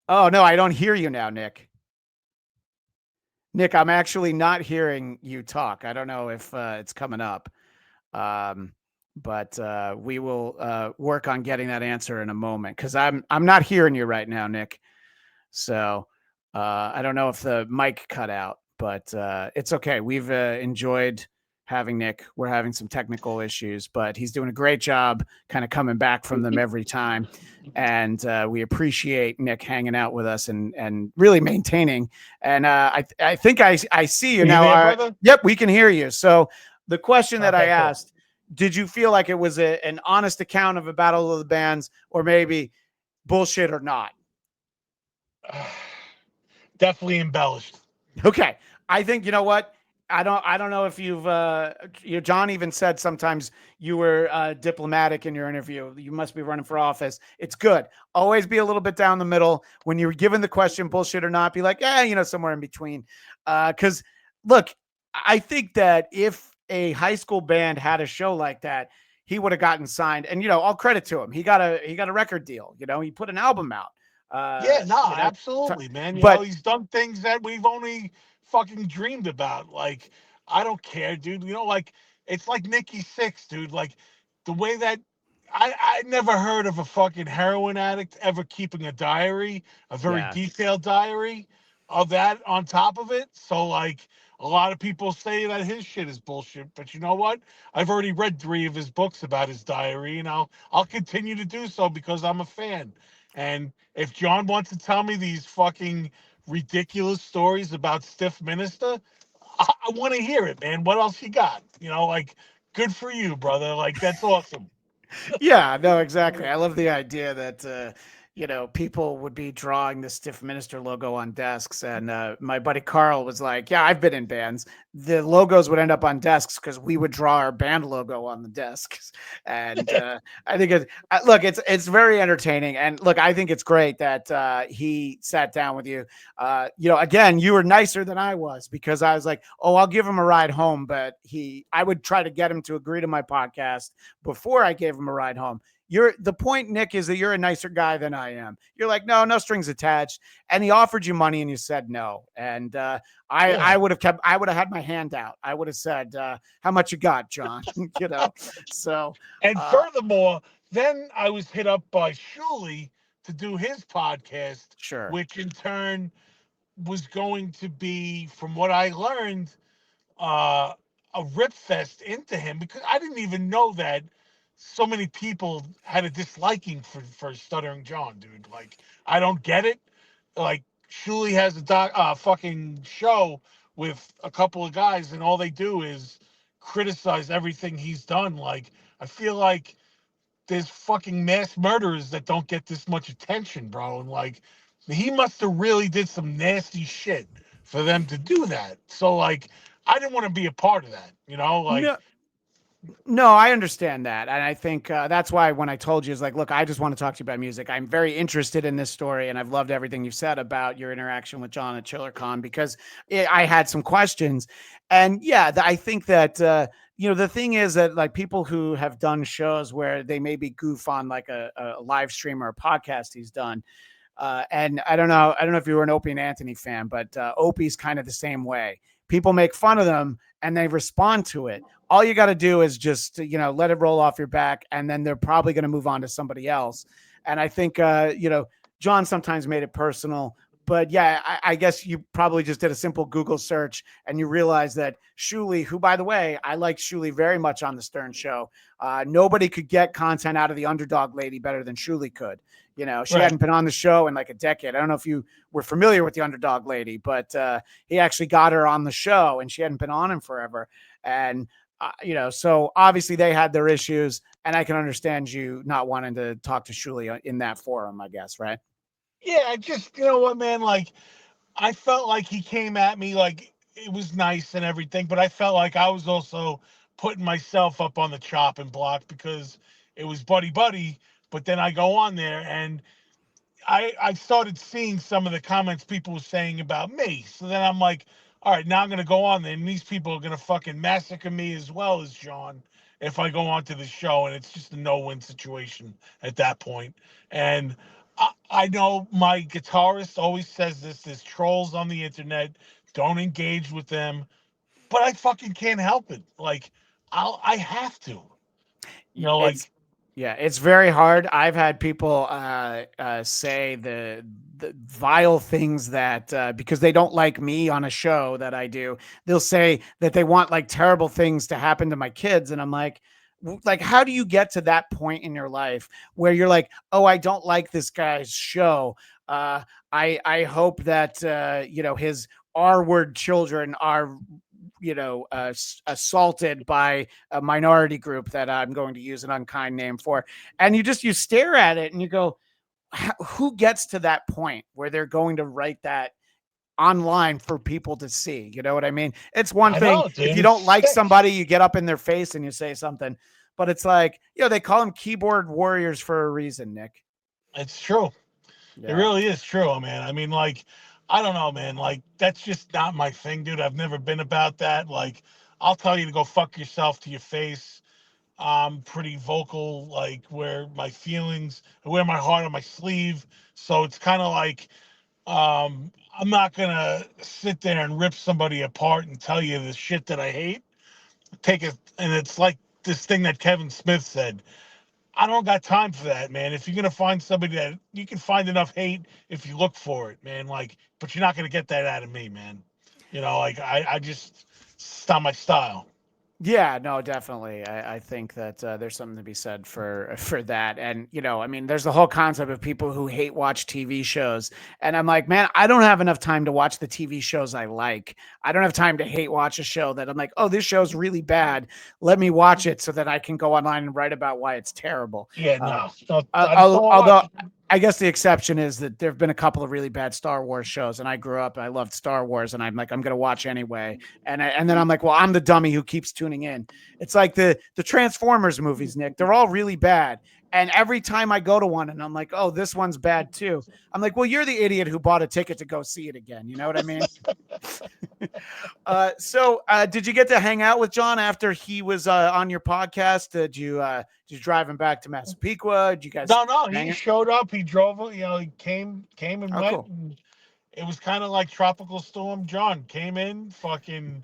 Speaker 1: Oh, no, I don't hear you now, Nick. Nick, I'm actually not hearing you talk. I don't know if it's coming up. But we will work on getting that answer in a moment, because I'm not hearing you right now, Nick. So I don't know if the mic cut out, but it's okay. We've enjoyed having Nick. We're having some technical issues, but he's doing a great job kind of coming back from them every time. And we appreciate Nick hanging out with us and really maintaining. And I think I see you now.
Speaker 4: There, brother?
Speaker 1: Yep, we can hear you. So the question that I
Speaker 4: Okay, cool.
Speaker 1: asked, did you feel like it was an honest account of a Battle of the Bands, or maybe bullshit or not?
Speaker 4: Definitely embellished.
Speaker 1: Okay. I think, you know what? I don't know if you've, John even said sometimes you were diplomatic in your interview. You must be running for office. It's good. Always be a little bit down the middle. When you're given the question, bullshit or not, be like, somewhere in between. Because look, I think that if a high school band had a show like that, he would have gotten signed. And, all credit to him. He got a record deal. He put an album out.
Speaker 4: Absolutely, man.
Speaker 1: But
Speaker 4: He's done things that we've only fucking dreamed about. Like, I don't care, dude. It's like Nikki Sixx, dude. Like, the way that I never heard of a fucking heroin addict ever keeping a diary, a very detailed diary of that on top of it. So, like, a lot of people say that his shit is bullshit, but you know what? I've already read 3 of his books about his diary, and I'll continue to do so because I'm a fan. And if John wants to tell me these fucking ridiculous stories about Stiff Minister, I want to hear it, man. What else you got? Good for you, brother. Like, that's awesome.
Speaker 1: Yeah, no, exactly. I love the idea that, people would be drawing the Stiff Minister logo on desks. And my buddy Carl was like, yeah, I've been in bands. The logos would end up on desks because we would draw our band logo on the desks. And I think it's very entertaining. And look, I think it's great that he sat down with you. Again, you were nicer than I was, because I was like, oh, I'll give him a ride home. But I would try to get him to agree to my podcast before I gave him a ride home. The point, Nick, is that you're a nicer guy than I am. You're like, no strings attached. And he offered you money and you said no. And I would have had my hand out. I would have said, how much you got, John? So.
Speaker 4: And furthermore, then I was hit up by Shuley to do his podcast,
Speaker 1: Sure.
Speaker 4: which in turn was going to be, from what I learned, a rip fest into him, because I didn't even know that so many people had a disliking for Stuttering John, dude. Like, I don't get it. Like, Shuley has a fucking show with a couple of guys, and all they do is criticize everything he's done. Like, I feel like there's fucking mass murderers that don't get this much attention, bro. And like, he must have really did some nasty shit for them to do that. So like, I didn't want to be a part of that,
Speaker 1: No, I understand that. And I think that's why when I told you, it's like, look, I just want to talk to you about music. I'm very interested in this story, and I've loved everything you've said about your interaction with John at ChillerCon, because I had some questions. And I think that, the thing is that, like, people who have done shows where they maybe goof on like a live stream or a podcast he's done. And I don't know if you were an Opie and Anthony fan, but Opie's kind of the same way. people make fun of them and they respond to it. All you got to do is just, let it roll off your back, and then they're probably going to move on to somebody else. And I think, John sometimes made it personal, but yeah, I guess you probably just did a simple Google search and you realize that Shuli, who, by the way, I like Shuli very much on the Stern Show. Nobody could get content out of the underdog lady better than Shuli could. She hadn't been on the show in like a decade. I don't know if you were familiar with the underdog lady, but he actually got her on the show and she hadn't been on in forever. And, so obviously they had their issues, and I can understand you not wanting to talk to Shuli in that forum, I guess, right?
Speaker 4: Yeah, I just, you know what, man, like, I felt like he came at me like it was nice and everything, but I felt like I was also putting myself up on the chopping block because it was buddy buddy. But then I go on there and I started seeing some of the comments people were saying about me. So then I'm like, all right, now I'm going to go on there, and these people are going to fucking massacre me as well as John if I go on to the show. And it's just a no-win situation at that point. And I know my guitarist always says this: there's trolls on the internet. Don't engage with them. But I fucking can't help it. Like, I have to.
Speaker 1: It's very hard. I've had people say the vile things that because they don't like me on a show that I do, they'll say that they want like terrible things to happen to my kids, and I'm like, how do you get to that point in your life where you're like, oh, I don't like this guy's show. I hope that his R-word children are assaulted by a minority group that I'm going to use an unkind name for. And you stare at it and you go, who gets to that point where they're going to write that online for people to see? You know what I mean? It's one thing if you don't like somebody, you get up in their face and you say something, but it's like, they call them keyboard warriors for a reason, Nick.
Speaker 4: It's true. Yeah. It really is true, man. I mean, like, I don't know, man. Like, that's just not my thing, dude. I've never been about that. Like, I'll tell you to go fuck yourself to your face. I'm pretty vocal, like, where my feelings, I wear my heart on my sleeve. So it's kind of like, I'm not going to sit there and rip somebody apart and tell you the shit that I hate. And it's like this thing that Kevin Smith said. I don't got time for that, man. If you're going to find somebody that you can find enough hate if you look for it, man, like, but you're not going to get that out of me, man. Like I just, it's not my style.
Speaker 1: Yeah, no, definitely. I think that there's something to be said for that. And, I mean, there's the whole concept of people who hate watch TV shows. And I'm like, man, I don't have enough time to watch the TV shows I like. I don't have time to hate watch a show that I'm like, oh, this show's really bad. Let me watch it so that I can go online and write about why it's terrible.
Speaker 4: Yeah, no.
Speaker 1: Although I guess the exception is that there've been a couple of really bad Star Wars shows, and I grew up, I loved Star Wars, and I'm like, I'm going to watch anyway. And then I'm like, well, I'm the dummy who keeps tuning in. It's like the Transformers movies, Nick, they're all really bad. And every time I go to one and I'm like, oh, this one's bad too. I'm like, well, you're the idiot who bought a ticket to go see it again. You know what I mean? So did you get to hang out with John after he was on your podcast? Did you drive him back to Massapequa? Did you guys?
Speaker 4: No, he showed up. He drove, he came and went. Cool. And it was kind of like Tropical Storm John. Came in, fucking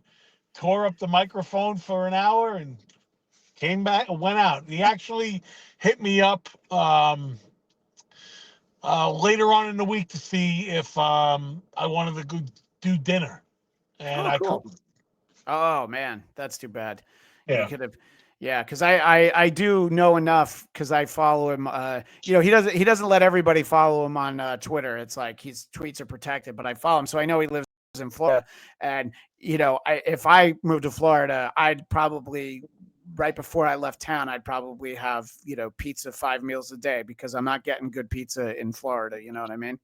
Speaker 4: tore up the microphone for an hour and came back and went out. He actually hit me up later on in the week to see if I wanted to go do dinner. And
Speaker 1: cool. Oh man, that's too bad.
Speaker 4: Yeah.
Speaker 1: You could have. Yeah, because I do know enough because I follow him. He doesn't let everybody follow him on Twitter. It's like his tweets are protected, but I follow him, so I know he lives in Florida. And if I moved to Florida, I'd probably right before I left town, I'd probably have pizza 5 meals a day because I'm not getting good pizza in Florida. You know what I mean?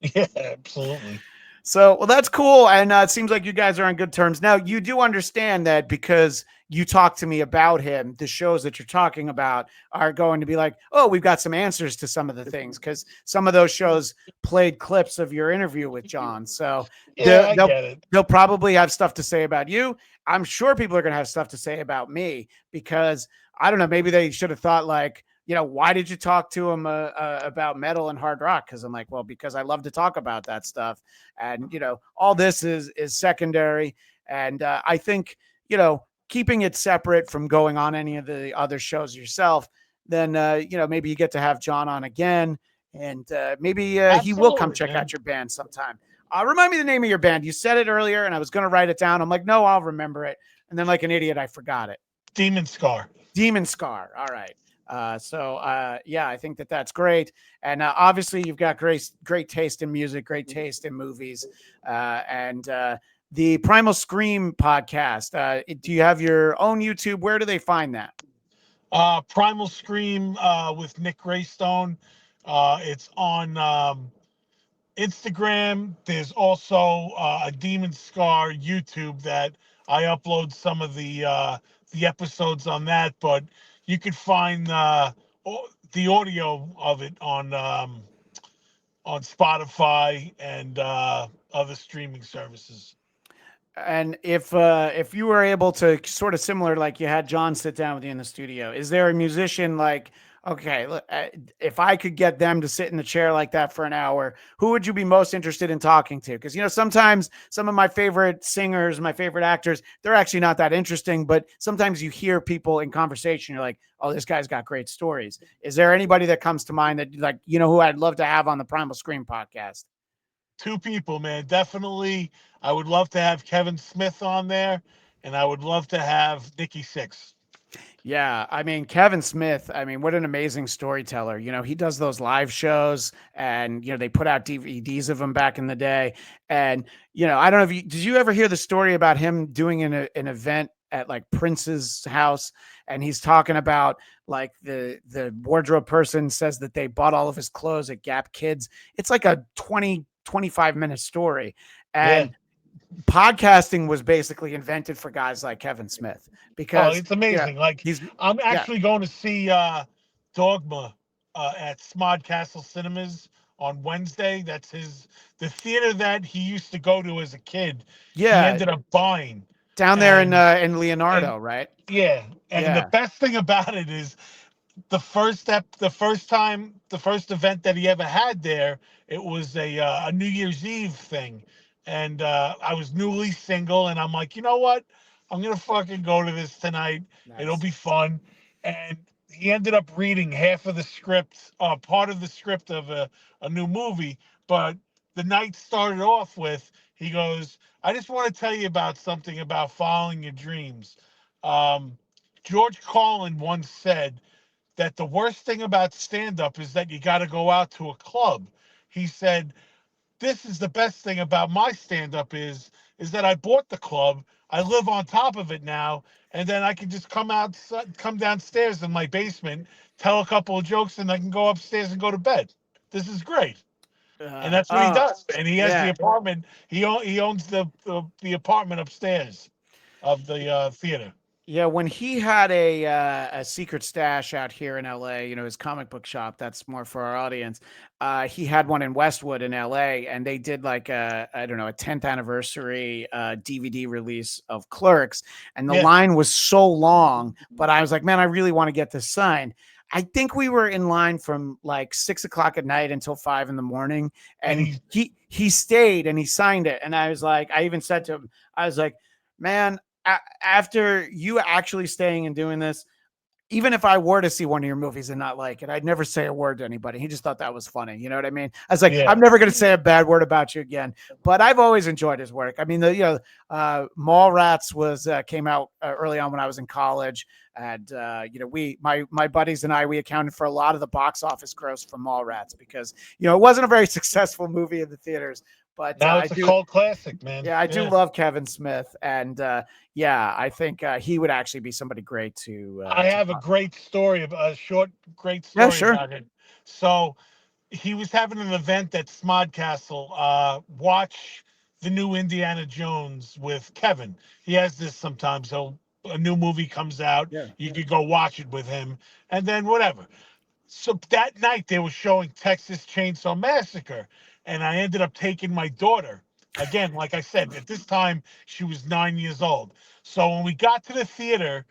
Speaker 4: Yeah, absolutely.
Speaker 1: So, well, that's cool. And it seems like you guys are on good terms. Now, you do understand that because you talked to me about him, the shows that you're talking about are going to be like, oh, we've got some answers to some of the things because some of those shows played clips of your interview with John. So
Speaker 4: yeah, I get it.
Speaker 1: They'll probably have stuff to say about you. I'm sure people are going to have stuff to say about me because I don't know, maybe they should have thought like, why did you talk to him about metal and hard rock? Because I'm like, well, because I love to talk about that stuff. And, all this is secondary. And I think, keeping it separate from going on any of the other shows yourself, then, maybe you get to have John on again, and maybe he will come
Speaker 4: Absolutely,
Speaker 1: check
Speaker 4: man.
Speaker 1: out your band sometime. Remind me the name of your band. You said it earlier, and I was going to write it down. I'm like, no, I'll remember it. And then like an idiot, I forgot it.
Speaker 4: Demon Scar.
Speaker 1: Demon Scar. All right. Yeah, I think that's great. And obviously you've got great taste in music, great taste in movies. And the Primal Scream podcast. Do you have your own YouTube? Where do they find that?
Speaker 4: Primal Scream with Nick Graystone. It's on Instagram. There's also a Demon Scar YouTube that I upload some of the episodes on that, but you could find the audio of it on Spotify and other streaming services.
Speaker 1: And if you were able to sort of similar, like you had John sit down with you in the studio, is there a musician like, okay, look, if I could get them to sit in the chair like that for an hour, who would you be most interested in talking to? Because, sometimes some of my favorite singers, my favorite actors, they're actually not that interesting, but sometimes you hear people in conversation, you're like, oh, this guy's got great stories. Is there anybody that comes to mind that, like, who I'd love to have on the Primal Scream podcast?
Speaker 4: Two people, man. Definitely. I would love to have Kevin Smith on there, and I would love to have Nikki Sixx.
Speaker 1: Yeah, I mean, Kevin Smith, what an amazing storyteller. He does those live shows, and they put out DVDs of him back in the day. And I don't know if did you ever hear the story about him doing an event at like Prince's house, and he's talking about like the wardrobe person says that they bought all of his clothes at Gap Kids. It's like a 25-minute story. And podcasting was basically invented for guys like Kevin Smith, because
Speaker 4: it's amazing. I'm actually going to see Dogma at Smod Castle Cinemas on Wednesday. That's the theater that he used to go to as a kid.
Speaker 1: Yeah,
Speaker 4: he ended up buying
Speaker 1: down there in Leonardo, right?
Speaker 4: Yeah, and the best thing about it is the first event that he ever had there, it was a New Year's Eve thing, and I was newly single, and I'm like, you know what, I'm gonna fucking go to this tonight. Nice. It'll be fun. And he ended up reading half of the script, part of the script of a new movie. But the night started off with, he goes, I just want to tell you about something about following your dreams. George Carlin once said that the worst thing about stand-up is that you got to go out to a club. He said, this is the best thing about my stand-up is that I bought the club, I live on top of it now, and then I can just come downstairs in my basement, tell a couple of jokes, and I can go upstairs and go to bed. This is great. And that's what he does. And he has the apartment. He owns the apartment upstairs of the theater.
Speaker 1: Yeah, when he had a secret stash out here in LA, his comic book shop, that's more for our audience. He had one in Westwood in LA, and they did like a 10th anniversary DVD release of Clerks, and the line was so long, but I was like, man, I really want to get this signed. I think we were in line from like 6 o'clock at night until 5 a.m. And he stayed and he signed it. And I was like, I even said to him, I was like, man, after you actually staying and doing this, even if I were to see one of your movies and not like it, I'd never say a word to anybody. He just thought that was funny. You know what I mean? I was like, I'm never going to say a bad word about you again. But I've always enjoyed his work. I mean, Mallrats came out early on when I was in college, and my buddies and I, we accounted for a lot of the box office gross from Mallrats, because it wasn't a very successful movie in the theaters. But
Speaker 4: now it's a cult classic, man.
Speaker 1: Yeah, I do love Kevin Smith, and I think he would actually be somebody great to.
Speaker 4: I have a great story, great story about him. So he was having an event at Smod Castle. Watch the new Indiana Jones with Kevin. He has this sometimes. So a new movie comes out, you could go watch it with him, and then whatever. So that night they were showing Texas Chainsaw Massacre. And I ended up taking my daughter. Again, like I said, at this time, she was 9 years old. So when we got to the theater,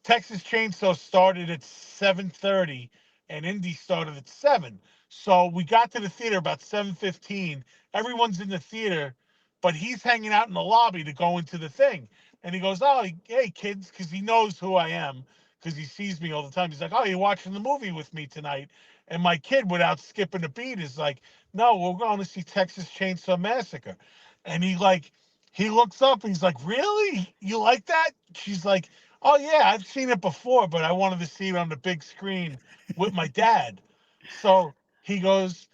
Speaker 4: Texas Chainsaw started at 7:30 and Indy started at 7. So we got to the theater about 7:15. Everyone's in the theater. but he's hanging out in the lobby to go into the thing. And he goes, "Oh, hey, kids," because he knows who I am, because he sees me all the time. He's like, "Oh, you're watching the movie with me tonight?" And my kid, without skipping a beat, is like, "No, we're going to see Texas Chainsaw Massacre." And he looks up and he's like, "Really? You like that?" She's like, "Oh, yeah, I've seen it before, but I wanted to see it on the big screen with my dad." So he goes,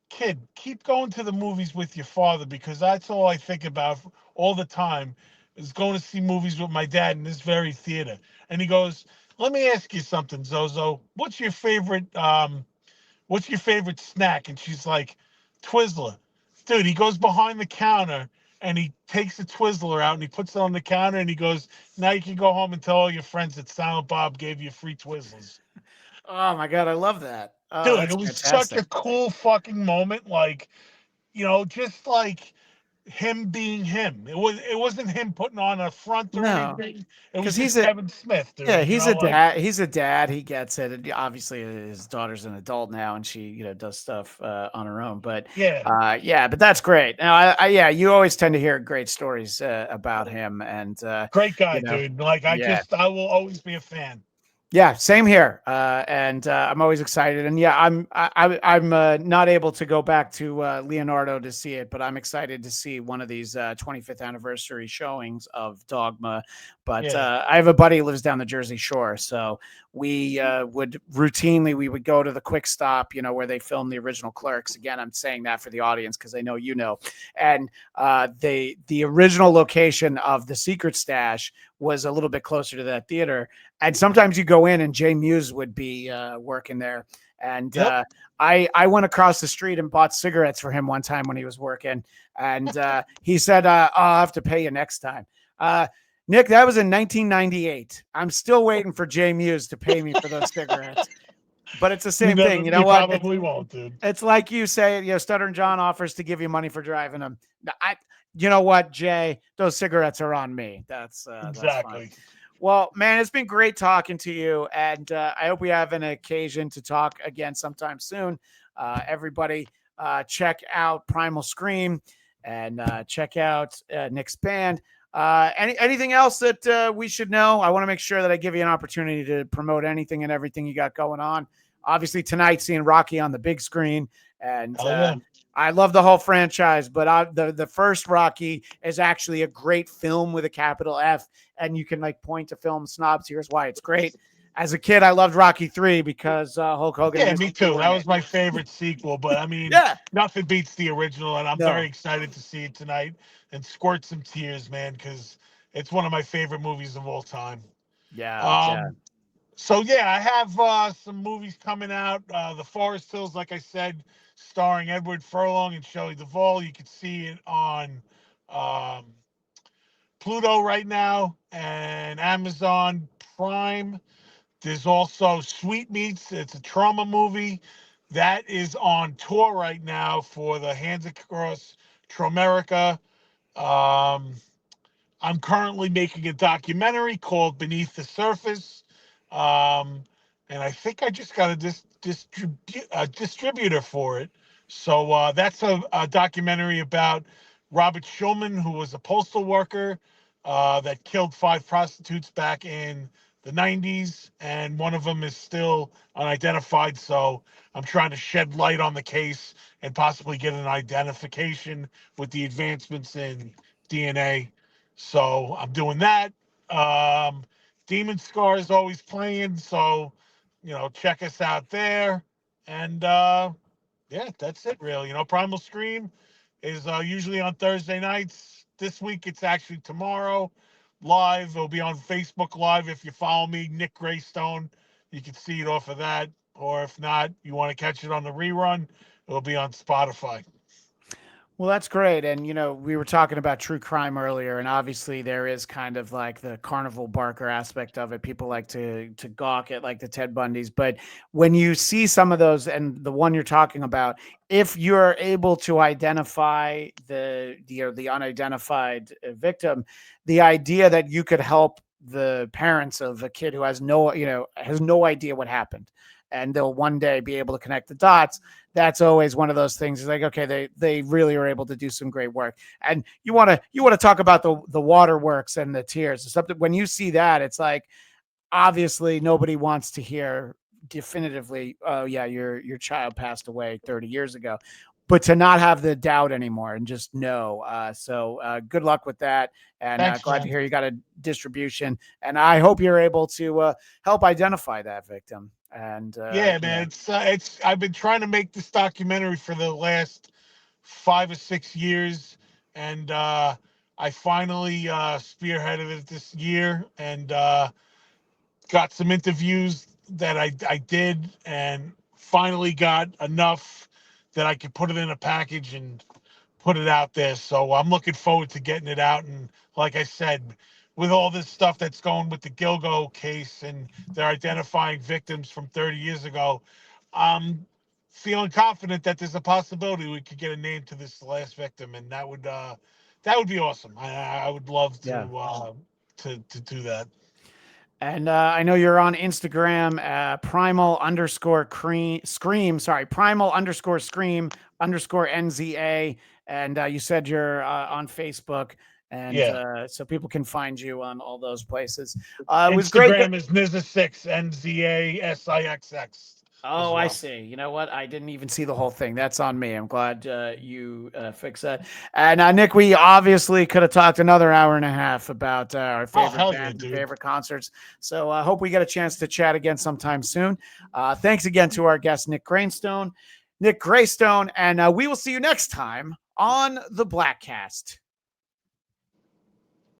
Speaker 4: "Kid, keep going to the movies with your father, because that's all I think about all the time is going to see movies with my dad in this very theater." And he goes, "Let me ask you something, Zozo. What's your favorite snack?" And she's like, "Twizzler." Dude, he goes behind the counter and he takes the Twizzler out and he puts it on the counter and he goes, "Now you can go home and tell all your friends that Silent Bob gave you free Twizzlers."
Speaker 1: Oh my God, I love that. Oh,
Speaker 4: Dude,
Speaker 1: that's
Speaker 4: it was such a
Speaker 1: fantastic.
Speaker 4: cool fucking moment. Like, just like him being him. It wasn't him putting on a front or
Speaker 1: No,
Speaker 4: anything. It was
Speaker 1: because
Speaker 4: just Kevin Smith,
Speaker 1: yeah,
Speaker 4: dude.
Speaker 1: he's a
Speaker 4: Like,
Speaker 1: dad. He's a dad. He gets it. And obviously, his daughter's an adult now, and she, does stuff on her own. But
Speaker 4: yeah,
Speaker 1: yeah, but that's great. Now, yeah, you always tend to hear great stories about him, and
Speaker 4: great guy,
Speaker 1: you know,
Speaker 4: dude. Like,
Speaker 1: yeah.
Speaker 4: I will always be a fan.
Speaker 1: Yeah, same here. And I'm always excited. And yeah, I'm not able to go back to Leonardo to see it, but I'm excited to see one of these 25th anniversary showings of Dogma. But
Speaker 4: Yeah.
Speaker 1: I have a buddy who lives down the Jersey Shore, so we would go to the Quick Stop, where they filmed the original Clerks. Again, I'm saying that for the audience because I know you know. And the original location of the Secret Stash was a little bit closer to that theater. And sometimes you go in and Jay Muse would be working there. And
Speaker 4: Yep.
Speaker 1: I went across the street and bought cigarettes for him one time when he was working. And he said, "I'll have to pay you next time." Nick, that was in 1998. I'm still waiting for Jay Muse to pay me for those cigarettes. But it's the same thing. You know
Speaker 4: You
Speaker 1: what?
Speaker 4: probably won't, dude.
Speaker 1: It's like you say, Stuttering John offers to give you money for driving them. You know what, Jay? Those cigarettes are on me. That's fine.
Speaker 4: Exactly.
Speaker 1: Well, man, it's been great talking to you, and I hope we have an occasion to talk again sometime soon. Everybody, check out Primal Scream and check out Nick's band. Anything else that we should know? I want to make sure that I give you an opportunity to promote anything and everything you got going on. Obviously, tonight seeing Rocky on the big screen, and I love the whole franchise, but the first Rocky is actually a great film with a capital F, and you can point to film snobs. Here's why it's great. As a kid, I loved Rocky 3 because Hulk Hogan.
Speaker 4: Yeah, me too. That was my favorite sequel, but I mean, nothing beats the original, and I'm very excited to see it tonight and squirt some tears, man, because it's one of my favorite movies of all time.
Speaker 1: Yeah.
Speaker 4: So yeah, I have some movies coming out. The Forest Hills, like I said, starring Edward Furlong and Shelley Duvall. You can see it on Pluto right now and Amazon Prime. There's also Sweetmeats. It's a trauma movie that is on tour right now for the Hands Across Traumerica. I'm currently making a documentary called Beneath the Surface. And I think I just got a distributor for it. So that's a documentary about Robert Schulman, who was a postal worker that killed 5 prostitutes back in the 90s. And one of them is still unidentified. So I'm trying to shed light on the case and possibly get an identification with the advancements in DNA. So I'm doing that. Demon Scar is always playing, so check us out there. And yeah, that's it really. Primal Scream is usually on Thursday nights. This week it's actually tomorrow live. It'll be on Facebook Live. If you follow me, Nick Graystone, you can see it off of that. Or if not, you want to catch it on the rerun, it'll be on Spotify.
Speaker 1: Well, that's great. And, we were talking about true crime earlier, and obviously there is kind of like the carnival barker aspect of it. People like to gawk at like the Ted Bundys. But when you see some of those, and the one you're talking about, if you're able to identify the unidentified victim, the idea that you could help the parents of a kid who has no idea what happened. and they'll one day be able to connect the dots. That's always one of those things. It's like, okay, they really are able to do some great work. And you want to talk about the waterworks and the tears. Something when you see that, it's like, obviously nobody wants to hear definitively, oh yeah, your child passed away 30 years ago, but to not have the doubt anymore and just know. So good luck with that. And
Speaker 4: Thanks,
Speaker 1: glad to
Speaker 4: man.
Speaker 1: hear you got a distribution. And I hope you're able to help identify that victim. And
Speaker 4: Yeah, man, it's I've been trying to make this documentary for the last 5 or 6 years, and I finally spearheaded it this year, and got some interviews that I did, and finally got enough that I could put it in a package and put it out there. So I'm looking forward to getting it out. And like I said, with all this stuff that's going with the Gilgo case and they're identifying victims from 30 years ago, I'm feeling confident that there's a possibility we could get a name to this last victim, and that would be awesome. I would love to to do that.
Speaker 1: And I know you're on Instagram, Primal_Scream_NZA. And you said you're on Facebook. And so people can find you on all those places. It was great.
Speaker 4: Instagram is Nizza6, NZASIXX.
Speaker 1: Oh, I see. You know what? I didn't even see the whole thing. That's on me. I'm glad you fixed that. And Nick, we obviously could have talked another hour and a half about our favorite bands and favorite concerts. So I hope we get a chance to chat again sometime soon. Thanks again to our guest, Nick Graystone. And we will see you next time on the Bladtcast.